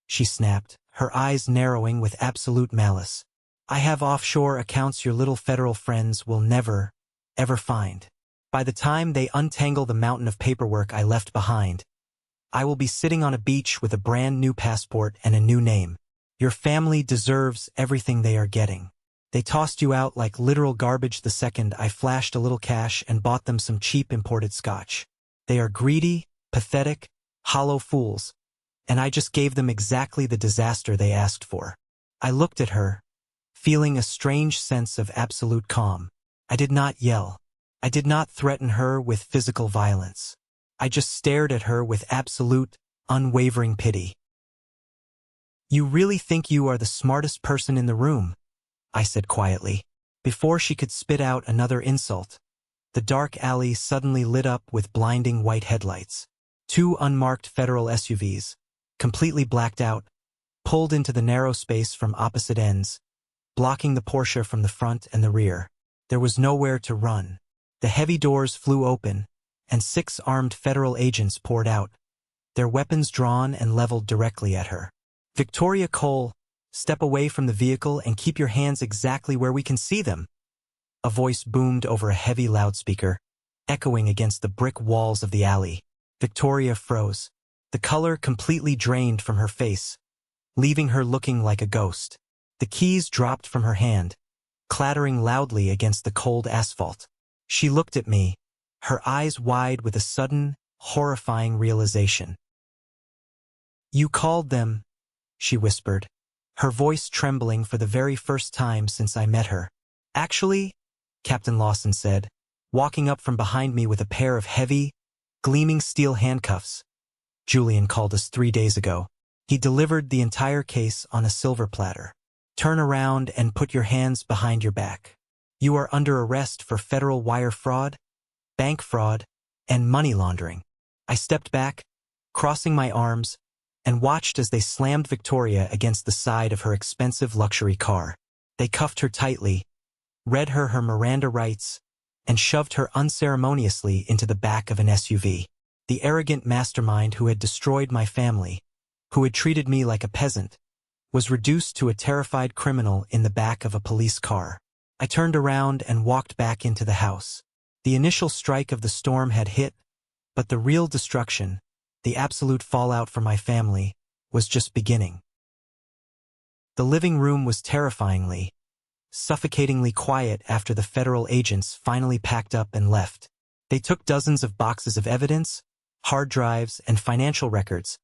she snapped, her eyes narrowing with absolute malice. "I have offshore accounts your little federal friends will never, ever find. By the time they untangle the mountain of paperwork I left behind, I will be sitting on a beach with a brand new passport and a new name. Your family deserves everything they are getting. They tossed you out like literal garbage the second I flashed a little cash and bought them some cheap imported scotch. They are greedy, pathetic, hollow fools, and I just gave them exactly the disaster they asked for." I looked at her, feeling a strange sense of absolute calm. I did not yell. I did not threaten her with physical violence. I just stared at her with absolute, unwavering pity. "You really think you are the smartest person in the room?" I said quietly. Before she could spit out another insult, the dark alley suddenly lit up with blinding white headlights. Two unmarked federal SUVs, completely blacked out, pulled into the narrow space from opposite ends, blocking the Porsche from the front and the rear. There was nowhere to run. The heavy doors flew open, and 6 armed federal agents poured out, their weapons drawn and leveled directly at her. "Victoria Cole, step away from the vehicle and keep your hands exactly where we can see them," a voice boomed over a heavy loudspeaker, echoing against the brick walls of the alley. Victoria froze, the color completely drained from her face, leaving her looking like a ghost. The keys dropped from her hand, clattering loudly against the cold asphalt. She looked at me, her eyes wide with a sudden, horrifying realization. "You called them," she whispered, her voice trembling for the very first time since I met her. "Actually," Captain Lawson said, walking up from behind me with a pair of heavy, gleaming steel handcuffs. "Julian called us 3 days ago. He delivered the entire case on a silver platter. Turn around and put your hands behind your back. You are under arrest for federal wire fraud, bank fraud, and money laundering." I stepped back, crossing my arms, and watched as they slammed Victoria against the side of her expensive luxury car. They cuffed her tightly, read her Miranda rights, and shoved her unceremoniously into the back of an SUV. The arrogant mastermind who had destroyed my family, who had treated me like a peasant, was reduced to a terrified criminal in the back of a police car. I turned around and walked back into the house. The initial strike of the storm had hit, But the real destruction, the absolute fallout for my family, was just beginning. The living room was terrifyingly, suffocatingly quiet after the federal agents finally packed up and left. They took dozens of boxes of evidence, hard drives, and financial records,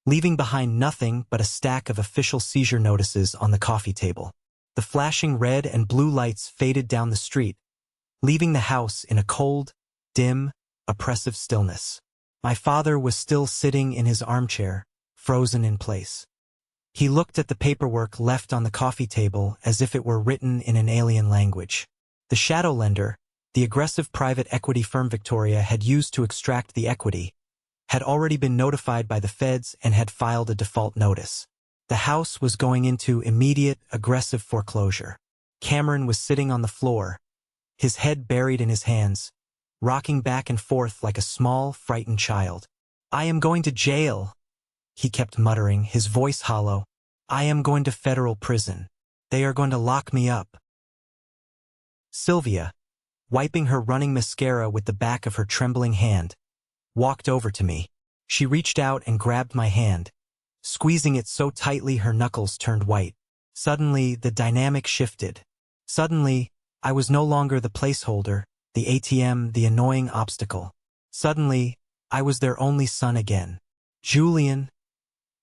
leaving behind nothing but a stack of official seizure notices on the coffee table. The flashing red and blue lights faded down the street, leaving the house in a cold, dim, oppressive stillness. My father was still sitting in his armchair, frozen in place. He looked at the paperwork left on the coffee table as if it were written in an alien language. The shadow lender, the aggressive private equity firm Victoria had used to extract the equity, had already been notified by the feds and had filed a default notice. The house was going into immediate, aggressive foreclosure. Cameron was sitting on the floor, his head buried in his hands, rocking back and forth like a small, frightened child. "I am going to jail," he kept muttering, his voice hollow. "I am going to federal prison. They are going to lock me up." Sylvia, wiping her running mascara with the back of her trembling hand, walked over to me. She reached out and grabbed my hand, squeezing it so tightly her knuckles turned white. Suddenly, the dynamic shifted. Suddenly, I was no longer the placeholder, the ATM, the annoying obstacle. Suddenly, I was their only son again. "Julian,"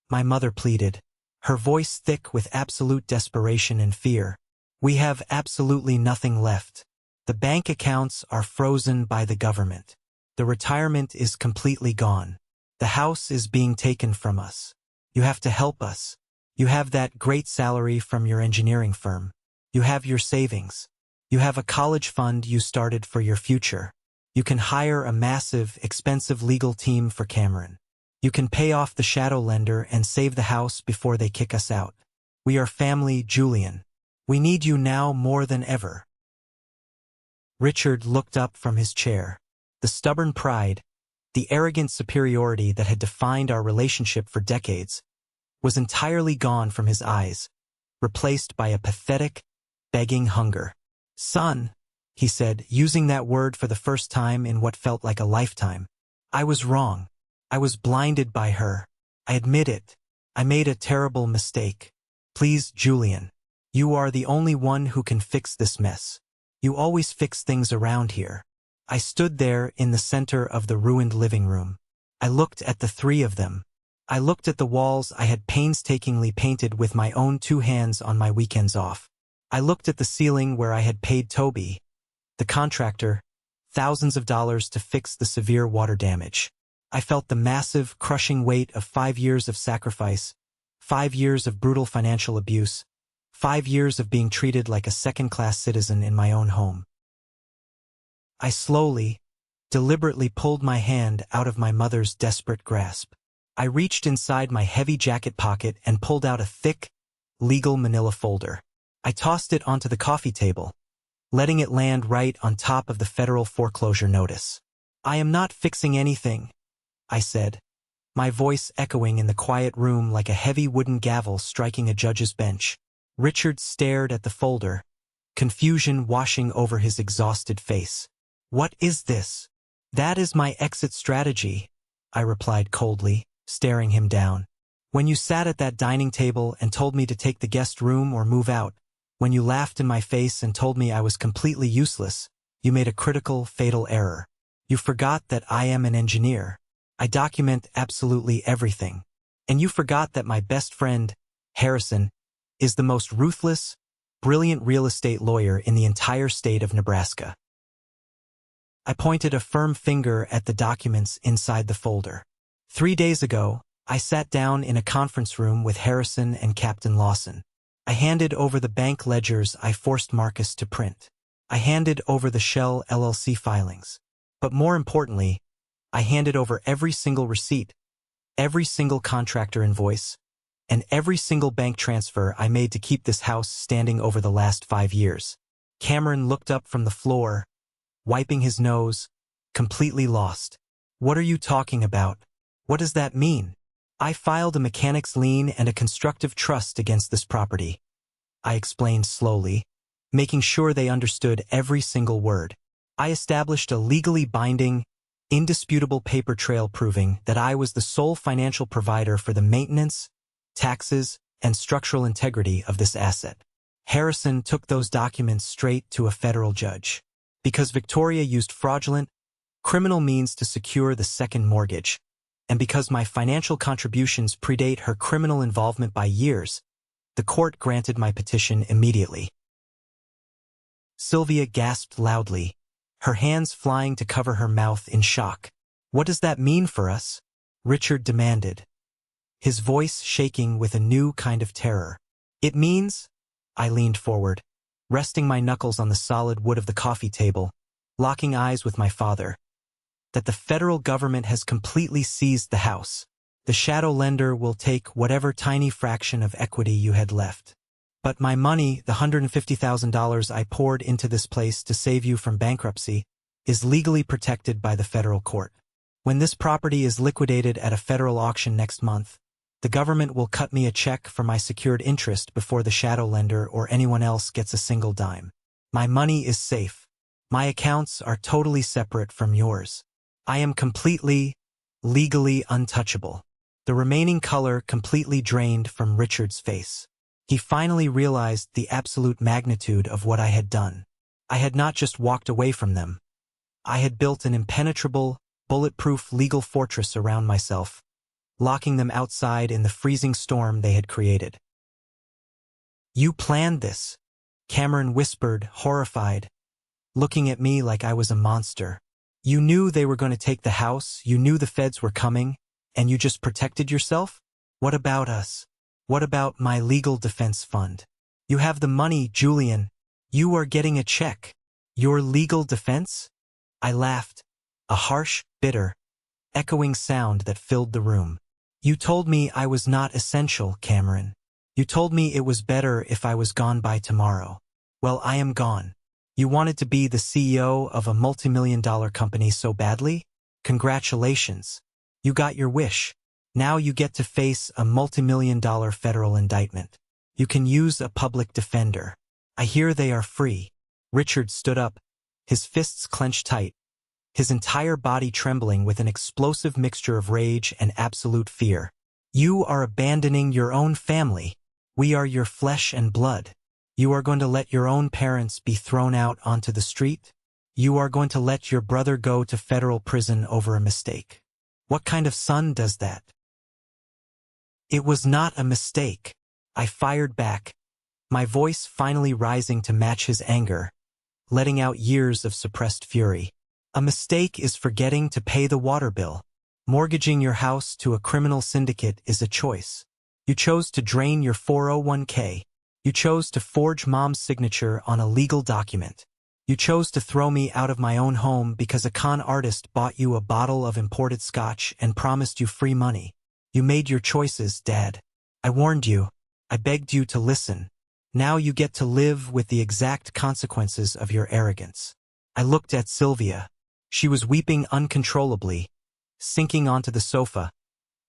my mother pleaded, her voice thick with absolute desperation and fear. "We have absolutely nothing left. The bank accounts are frozen by the government. The retirement is completely gone. The house is being taken from us. You have to help us. You have that great salary from your engineering firm. You have your savings. You have a college fund you started for your future. You can hire a massive, expensive legal team for Cameron. You can pay off the shadow lender and save the house before they kick us out. We are family, Julian. We need you now more than ever." Richard looked up from his chair. The stubborn pride, the arrogant superiority that had defined our relationship for decades, was entirely gone from his eyes, replaced by a pathetic, begging hunger. "Son," he said, using that word for the first time in what felt like a lifetime. "I was wrong. I was blinded by her. I admit it. I made a terrible mistake. Please, Julian. You are the only one who can fix this mess. You always fix things around here." I stood there in the center of the ruined living room. I looked at the three of them. I looked at the walls I had painstakingly painted with my own two hands on my weekends off. I looked at the ceiling where I had paid Toby, the contractor, thousands of dollars to fix the severe water damage. I felt the massive, crushing weight of 5 years of sacrifice, 5 years of brutal financial abuse, 5 years of being treated like a second-class citizen in my own home. I slowly, deliberately pulled my hand out of my mother's desperate grasp. I reached inside my heavy jacket pocket and pulled out a thick, legal manila folder. I tossed it onto the coffee table, letting it land right on top of the federal foreclosure notice. "I am not fixing anything," I said, my voice echoing in the quiet room like a heavy wooden gavel striking a judge's bench. Richard stared at the folder, confusion washing over his exhausted face. "What is this?" "That is my exit strategy," I replied coldly, staring him down. "When you sat at that dining table and told me to take the guest room or move out, when you laughed in my face and told me I was completely useless, you made a critical, fatal error. You forgot that I am an engineer. I document absolutely everything. And you forgot that my best friend, Harrison, is the most ruthless, brilliant real estate lawyer in the entire state of Nebraska." I pointed a firm finger at the documents inside the folder. 3 days ago, I sat down in a conference room with Harrison and Captain Lawson. I handed over the bank ledgers I forced Marcus to print. I handed over the Shell LLC filings. But more importantly, I handed over every single receipt, every single contractor invoice, and every single bank transfer I made to keep this house standing over the last 5 years. Cameron looked up from the floor, wiping his nose, completely lost. "What are you talking about? What does that mean?" "I filed a mechanics lien and a constructive trust against this property," I explained slowly, making sure they understood every single word. "I established a legally binding, indisputable paper trail proving that I was the sole financial provider for the maintenance, taxes, and structural integrity of this asset. Harrison took those documents straight to a federal judge. Because Victoria used fraudulent, criminal means to secure the second mortgage, and because my financial contributions predate her criminal involvement by years, the court granted my petition immediately. Sylvia gasped loudly, her hands flying to cover her mouth in shock. "What does that mean for us?" Richard demanded, his voice shaking with a new kind of terror. "It means," I leaned forward, resting my knuckles on the solid wood of the coffee table, locking eyes with my father, "that the federal government has completely seized the house. The shadow lender will take whatever tiny fraction of equity you had left. But my money, the $150,000 I poured into this place to save you from bankruptcy, is legally protected by the federal court. When this property is liquidated at a federal auction next month, the government will cut me a check for my secured interest before the shadow lender or anyone else gets a single dime. My money is safe. My accounts are totally separate from yours. I am completely, legally untouchable." The remaining color completely drained from Richard's face. He finally realized the absolute magnitude of what I had done. I had not just walked away from them. I had built an impenetrable, bulletproof legal fortress around myself, locking them outside in the freezing storm they had created. "You planned this," Cameron whispered, horrified, looking at me like I was a monster. "You knew they were going to take the house, you knew the feds were coming, and you just protected yourself? What about us? What about my legal defense fund? You have the money, Julian. You are getting a check. Your legal defense?" I laughed, a harsh, bitter, echoing sound that filled the room. "You told me I was not essential, Cameron. You told me it was better if I was gone by tomorrow. Well, I am gone. You wanted to be the CEO of a multi-million-dollar company so badly? Congratulations. You got your wish. Now you get to face a multi-million-dollar federal indictment. You can use a public defender. I hear they are free." Richard stood up, his fists clenched tight, his entire body trembling with an explosive mixture of rage and absolute fear. "You are abandoning your own family. We are your flesh and blood. You are going to let your own parents be thrown out onto the street? You are going to let your brother go to federal prison over a mistake. What kind of son does that?" "It was not a mistake," I fired back, my voice finally rising to match his anger, letting out years of suppressed fury. "A mistake is forgetting to pay the water bill. Mortgaging your house to a criminal syndicate is a choice. You chose to drain your 401k. You chose to forge Mom's signature on a legal document. You chose to throw me out of my own home because a con artist bought you a bottle of imported scotch and promised you free money. You made your choices, Dad. I warned you. I begged you to listen. Now you get to live with the exact consequences of your arrogance." I looked at Sylvia. She was weeping uncontrollably, sinking onto the sofa,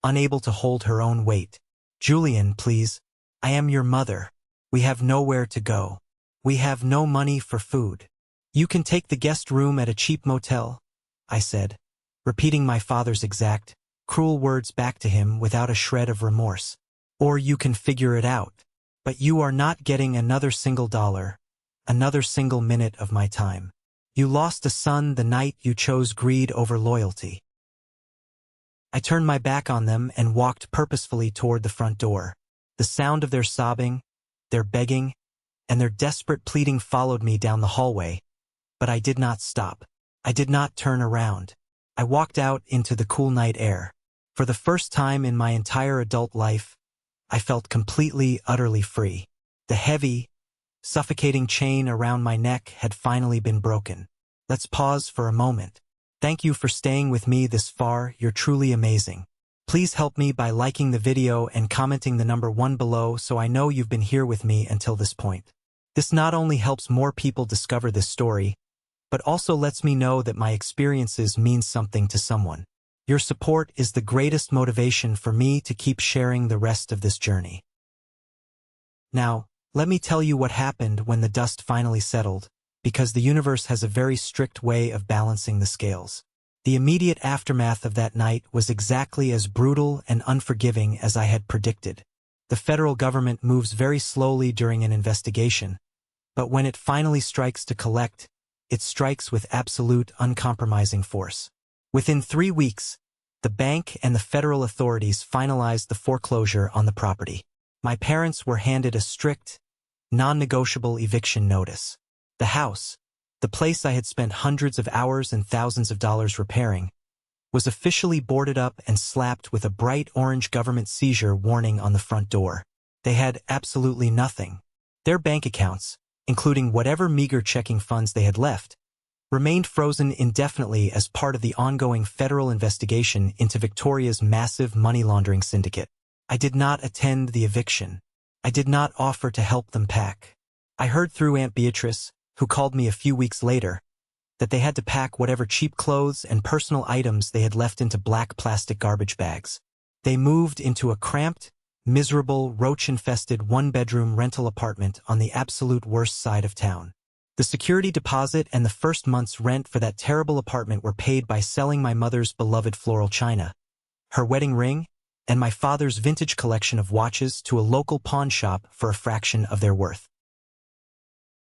unable to hold her own weight. "Julian, please. I am your mother. We have nowhere to go. We have no money for food. You can take the guest room at a cheap motel," I said, repeating my father's exact, cruel words back to him without a shred of remorse. "Or you can figure it out. But you are not getting another single dollar, another single minute of my time. You lost a son the night you chose greed over loyalty." I turned my back on them and walked purposefully toward the front door. The sound of their sobbing, their begging, and their desperate pleading followed me down the hallway, but I did not stop. I did not turn around. I walked out into the cool night air. For the first time in my entire adult life, I felt completely, utterly free. The heavy, suffocating chain around my neck had finally been broken. Let's pause for a moment. Thank you for staying with me this far. You're truly amazing. Please help me by liking the video and commenting the number 1 below so I know you've been here with me until this point. This not only helps more people discover this story, but also lets me know that my experiences mean something to someone. Your support is the greatest motivation for me to keep sharing the rest of this journey. Now, let me tell you what happened when the dust finally settled, because the universe has a very strict way of balancing the scales. The immediate aftermath of that night was exactly as brutal and unforgiving as I had predicted. The federal government moves very slowly during an investigation, but when it finally strikes to collect, it strikes with absolute, uncompromising force. Within 3 weeks, the bank and the federal authorities finalized the foreclosure on the property. My parents were handed a strict, non-negotiable eviction notice. The house, the place I had spent hundreds of hours and thousands of dollars repairing, was officially boarded up and slapped with a bright orange government seizure warning on the front door. They had absolutely nothing. Their bank accounts, including whatever meager checking funds they had left, remained frozen indefinitely as part of the ongoing federal investigation into Victoria's massive money laundering syndicate. I did not attend the eviction. I did not offer to help them pack. I heard through Aunt Beatrice, who called me a few weeks later, that they had to pack whatever cheap clothes and personal items they had left into black plastic garbage bags. They moved into a cramped, miserable, roach-infested one-bedroom rental apartment on the absolute worst side of town. The security deposit and the first month's rent for that terrible apartment were paid by selling my mother's beloved floral china, her wedding ring, and my father's vintage collection of watches to a local pawn shop for a fraction of their worth.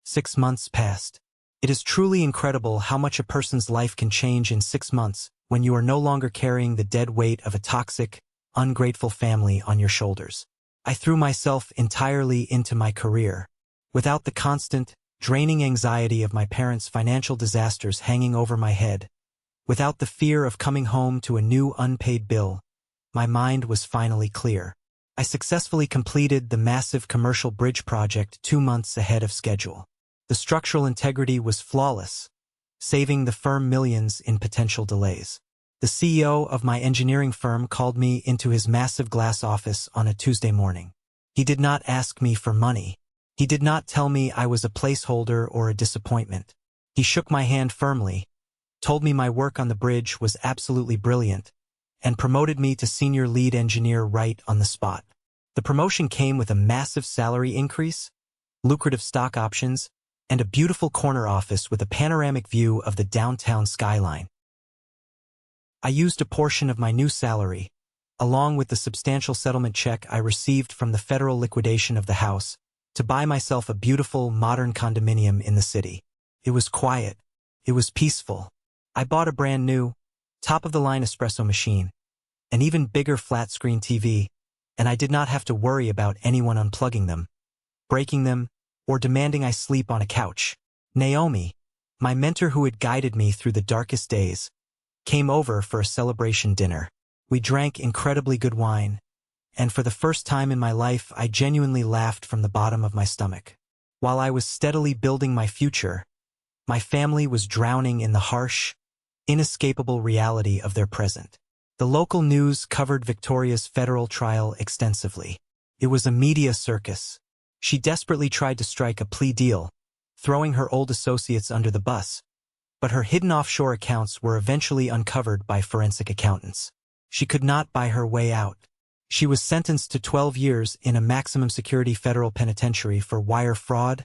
6 months passed. It is truly incredible how much a person's life can change in 6 months when you are no longer carrying the dead weight of a toxic, ungrateful family on your shoulders. I threw myself entirely into my career, without the constant, draining anxiety of my parents' financial disasters hanging over my head, without the fear of coming home to a new unpaid bill. My mind was finally clear. I successfully completed the massive commercial bridge project 2 months ahead of schedule. The structural integrity was flawless, saving the firm millions in potential delays. The CEO of my engineering firm called me into his massive glass office on a Tuesday morning. He did not ask me for money. He did not tell me I was a placeholder or a disappointment. He shook my hand firmly, told me my work on the bridge was absolutely brilliant, and promoted me to senior lead engineer right on the spot. The promotion came with a massive salary increase, lucrative stock options, and a beautiful corner office with a panoramic view of the downtown skyline. I used a portion of my new salary, along with the substantial settlement check I received from the federal liquidation of the house, to buy myself a beautiful, modern condominium in the city. It was quiet. It was peaceful. I bought a brand new, top-of-the-line espresso machine, an even bigger flat-screen TV, and I did not have to worry about anyone unplugging them, breaking them, or demanding I sleep on a couch. Naomi, my mentor who had guided me through the darkest days, came over for a celebration dinner. We drank incredibly good wine, and for the first time in my life I genuinely laughed from the bottom of my stomach. While I was steadily building my future, my family was drowning in the harsh, inescapable reality of their present. The local news covered Victoria's federal trial extensively. It was a media circus. She desperately tried to strike a plea deal, throwing her old associates under the bus, but her hidden offshore accounts were eventually uncovered by forensic accountants. She could not buy her way out. She was sentenced to 12 years in a maximum security federal penitentiary for wire fraud,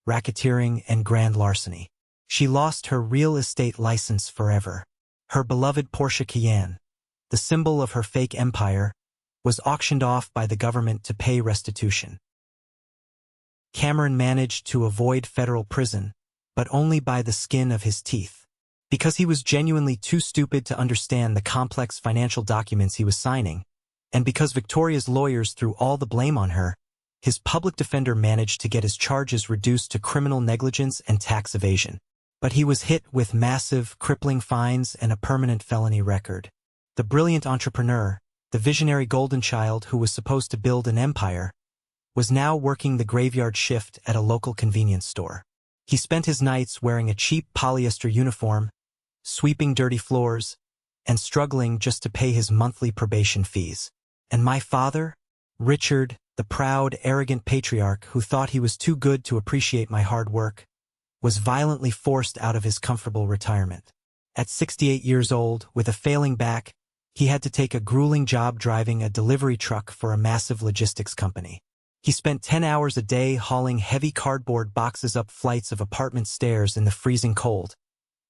racketeering, and grand larceny. She lost her real estate license forever. Her beloved Porsche Cayenne, the symbol of her fake empire, was auctioned off by the government to pay restitution. Cameron managed to avoid federal prison, but only by the skin of his teeth. Because he was genuinely too stupid to understand the complex financial documents he was signing, and because Victoria's lawyers threw all the blame on her, his public defender managed to get his charges reduced to criminal negligence and tax evasion. But he was hit with massive, crippling fines and a permanent felony record. The brilliant entrepreneur, the visionary golden child who was supposed to build an empire, was now working the graveyard shift at a local convenience store. He spent his nights wearing a cheap polyester uniform, sweeping dirty floors, and struggling just to pay his monthly probation fees. And my father, Richard, the proud, arrogant patriarch who thought he was too good to appreciate my hard work, was violently forced out of his comfortable retirement. At 68 years old, with a failing back, he had to take a grueling job driving a delivery truck for a massive logistics company. He spent 10 hours a day hauling heavy cardboard boxes up flights of apartment stairs in the freezing cold,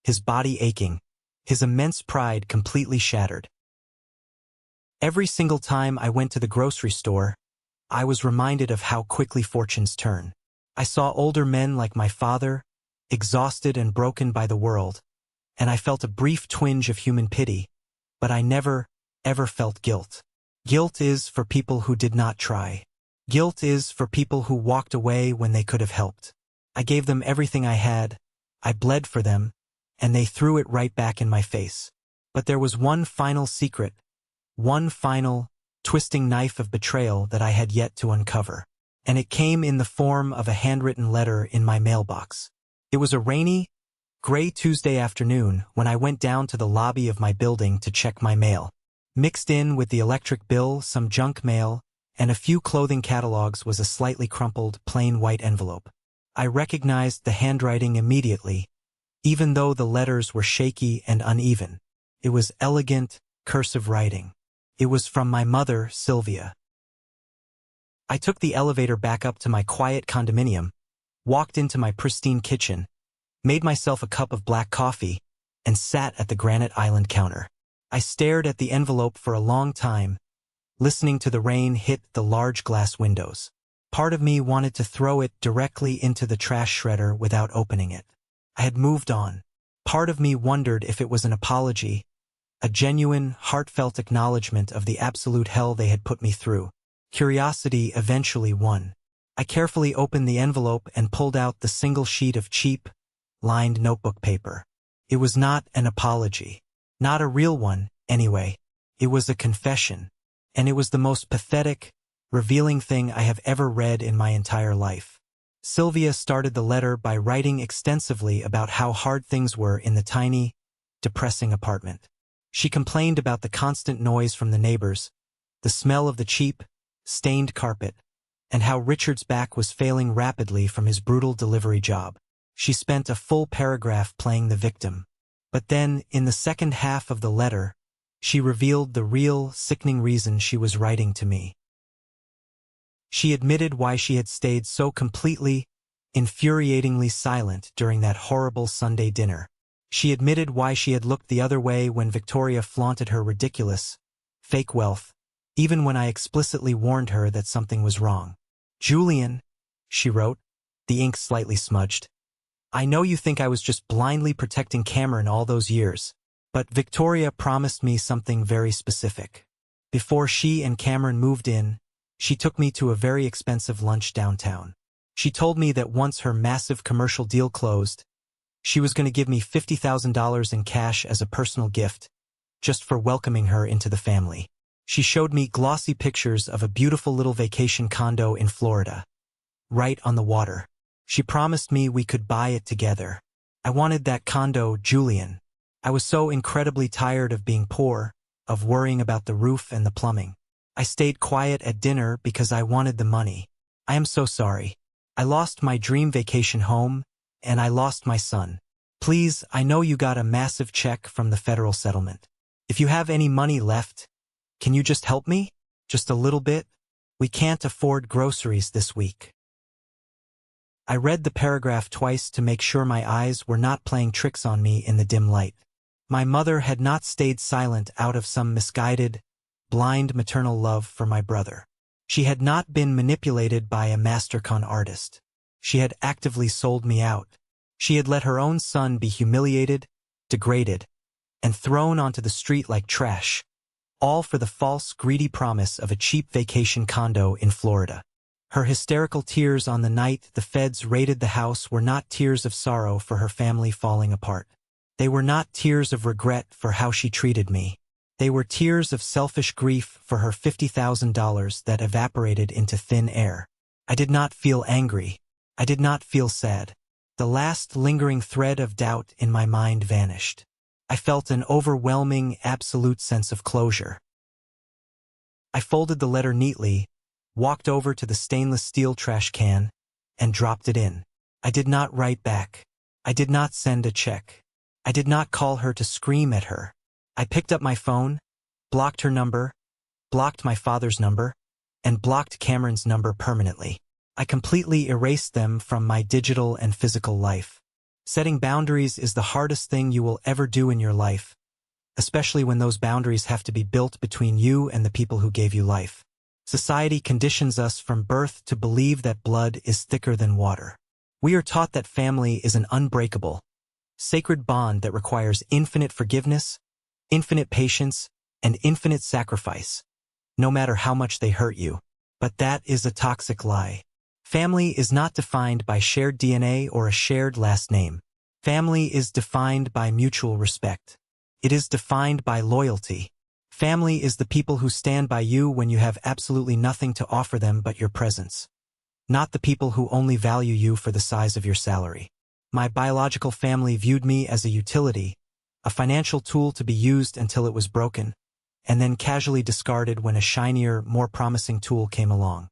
his body aching, his immense pride completely shattered. Every single time I went to the grocery store, I was reminded of how quickly fortunes turn. I saw older men like my father, exhausted and broken by the world, and I felt a brief twinge of human pity, but I never, ever felt guilt. Guilt is for people who did not try. Guilt is for people who walked away when they could have helped. I gave them everything I had, I bled for them, and they threw it right back in my face. But there was one final secret, one final, twisting knife of betrayal that I had yet to uncover. And it came in the form of a handwritten letter in my mailbox. It was a rainy, gray Tuesday afternoon when I went down to the lobby of my building to check my mail. Mixed in with the electric bill, some junk mail, and a few clothing catalogs was a slightly crumpled, plain white envelope. I recognized the handwriting immediately, even though the letters were shaky and uneven. It was elegant, cursive writing. It was from my mother, Sylvia. I took the elevator back up to my quiet condominium, walked into my pristine kitchen, made myself a cup of black coffee, and sat at the granite island counter. I stared at the envelope for a long time, listening to the rain hit the large glass windows. Part of me wanted to throw it directly into the trash shredder without opening it. I had moved on. Part of me wondered if it was an apology, a genuine, heartfelt acknowledgement of the absolute hell they had put me through. Curiosity eventually won. I carefully opened the envelope and pulled out the single sheet of cheap, lined notebook paper. It was not an apology. Not a real one, anyway. It was a confession. And it was the most pathetic, revealing thing I have ever read in my entire life. Sylvia started the letter by writing extensively about how hard things were in the tiny, depressing apartment. She complained about the constant noise from the neighbors, the smell of the cheap, stained carpet, and how Richard's back was failing rapidly from his brutal delivery job. She spent a full paragraph playing the victim. But then, in the second half of the letter, she revealed the real, sickening reason she was writing to me. She admitted why she had stayed so completely, infuriatingly silent during that horrible Sunday dinner. She admitted why she had looked the other way when Victoria flaunted her ridiculous, fake wealth, even when I explicitly warned her that something was wrong. "Julian," she wrote, the ink slightly smudged, "I know you think I was just blindly protecting Cameron all those years, but Victoria promised me something very specific. Before she and Cameron moved in, she took me to a very expensive lunch downtown. She told me that once her massive commercial deal closed, she was going to give me $50,000 in cash as a personal gift, just for welcoming her into the family. She showed me glossy pictures of a beautiful little vacation condo in Florida, right on the water. She promised me we could buy it together. I wanted that condo, Julian. I was so incredibly tired of being poor, of worrying about the roof and the plumbing. I stayed quiet at dinner because I wanted the money. I am so sorry. I lost my dream vacation home, and I lost my son. Please, I know you got a massive check from the federal settlement. If you have any money left, can you just help me? Just a little bit? We can't afford groceries this week." I read the paragraph twice to make sure my eyes were not playing tricks on me in the dim light. My mother had not stayed silent out of some misguided, blind maternal love for my brother. She had not been manipulated by a master con artist. She had actively sold me out. She had let her own son be humiliated, degraded, and thrown onto the street like trash, all for the false, greedy promise of a cheap vacation condo in Florida. Her hysterical tears on the night the feds raided the house were not tears of sorrow for her family falling apart. They were not tears of regret for how she treated me. They were tears of selfish grief for her $50,000 that evaporated into thin air. I did not feel angry. I did not feel sad. The last lingering thread of doubt in my mind vanished. I felt an overwhelming, absolute sense of closure. I folded the letter neatly, walked over to the stainless steel trash can, and dropped it in. I did not write back. I did not send a check. I did not call her to scream at her. I picked up my phone, blocked her number, blocked my father's number, and blocked Cameron's number permanently. I completely erased them from my digital and physical life. Setting boundaries is the hardest thing you will ever do in your life, especially when those boundaries have to be built between you and the people who gave you life. Society conditions us from birth to believe that blood is thicker than water. We are taught that family is an unbreakable, sacred bond that requires infinite forgiveness, infinite patience, and infinite sacrifice, no matter how much they hurt you. But that is a toxic lie. Family is not defined by shared DNA or a shared last name. Family is defined by mutual respect. It is defined by loyalty. Family is the people who stand by you when you have absolutely nothing to offer them but your presence. Not the people who only value you for the size of your salary. My biological family viewed me as a utility, a financial tool to be used until it was broken, and then casually discarded when a shinier, more promising tool came along.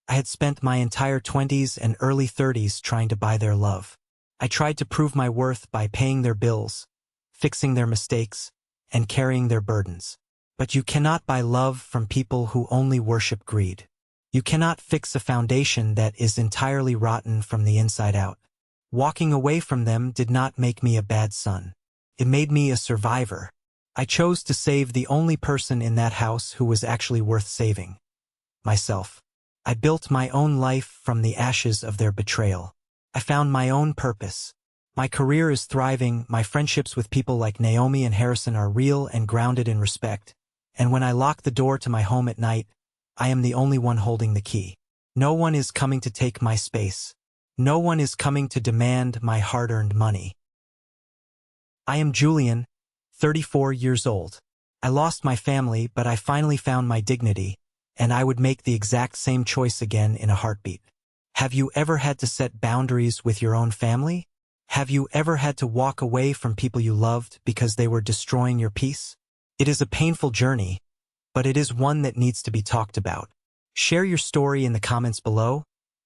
I had spent my entire 20s and early 30s trying to buy their love. I tried to prove my worth by paying their bills, fixing their mistakes, and carrying their burdens. But you cannot buy love from people who only worship greed. You cannot fix a foundation that is entirely rotten from the inside out. Walking away from them did not make me a bad son. It made me a survivor. I chose to save the only person in that house who was actually worth saving. Myself. I built my own life from the ashes of their betrayal. I found my own purpose. My career is thriving, my friendships with people like Naomi and Harrison are real and grounded in respect, and when I lock the door to my home at night, I am the only one holding the key. No one is coming to take my space. No one is coming to demand my hard-earned money. I am Julian, 34 years old. I lost my family, but I finally found my dignity, and I would make the exact same choice again in a heartbeat. Have you ever had to set boundaries with your own family? Have you ever had to walk away from people you loved because they were destroying your peace? It is a painful journey, but it is one that needs to be talked about. Share your story in the comments below,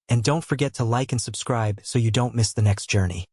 and don't forget to like and subscribe so you don't miss the next journey.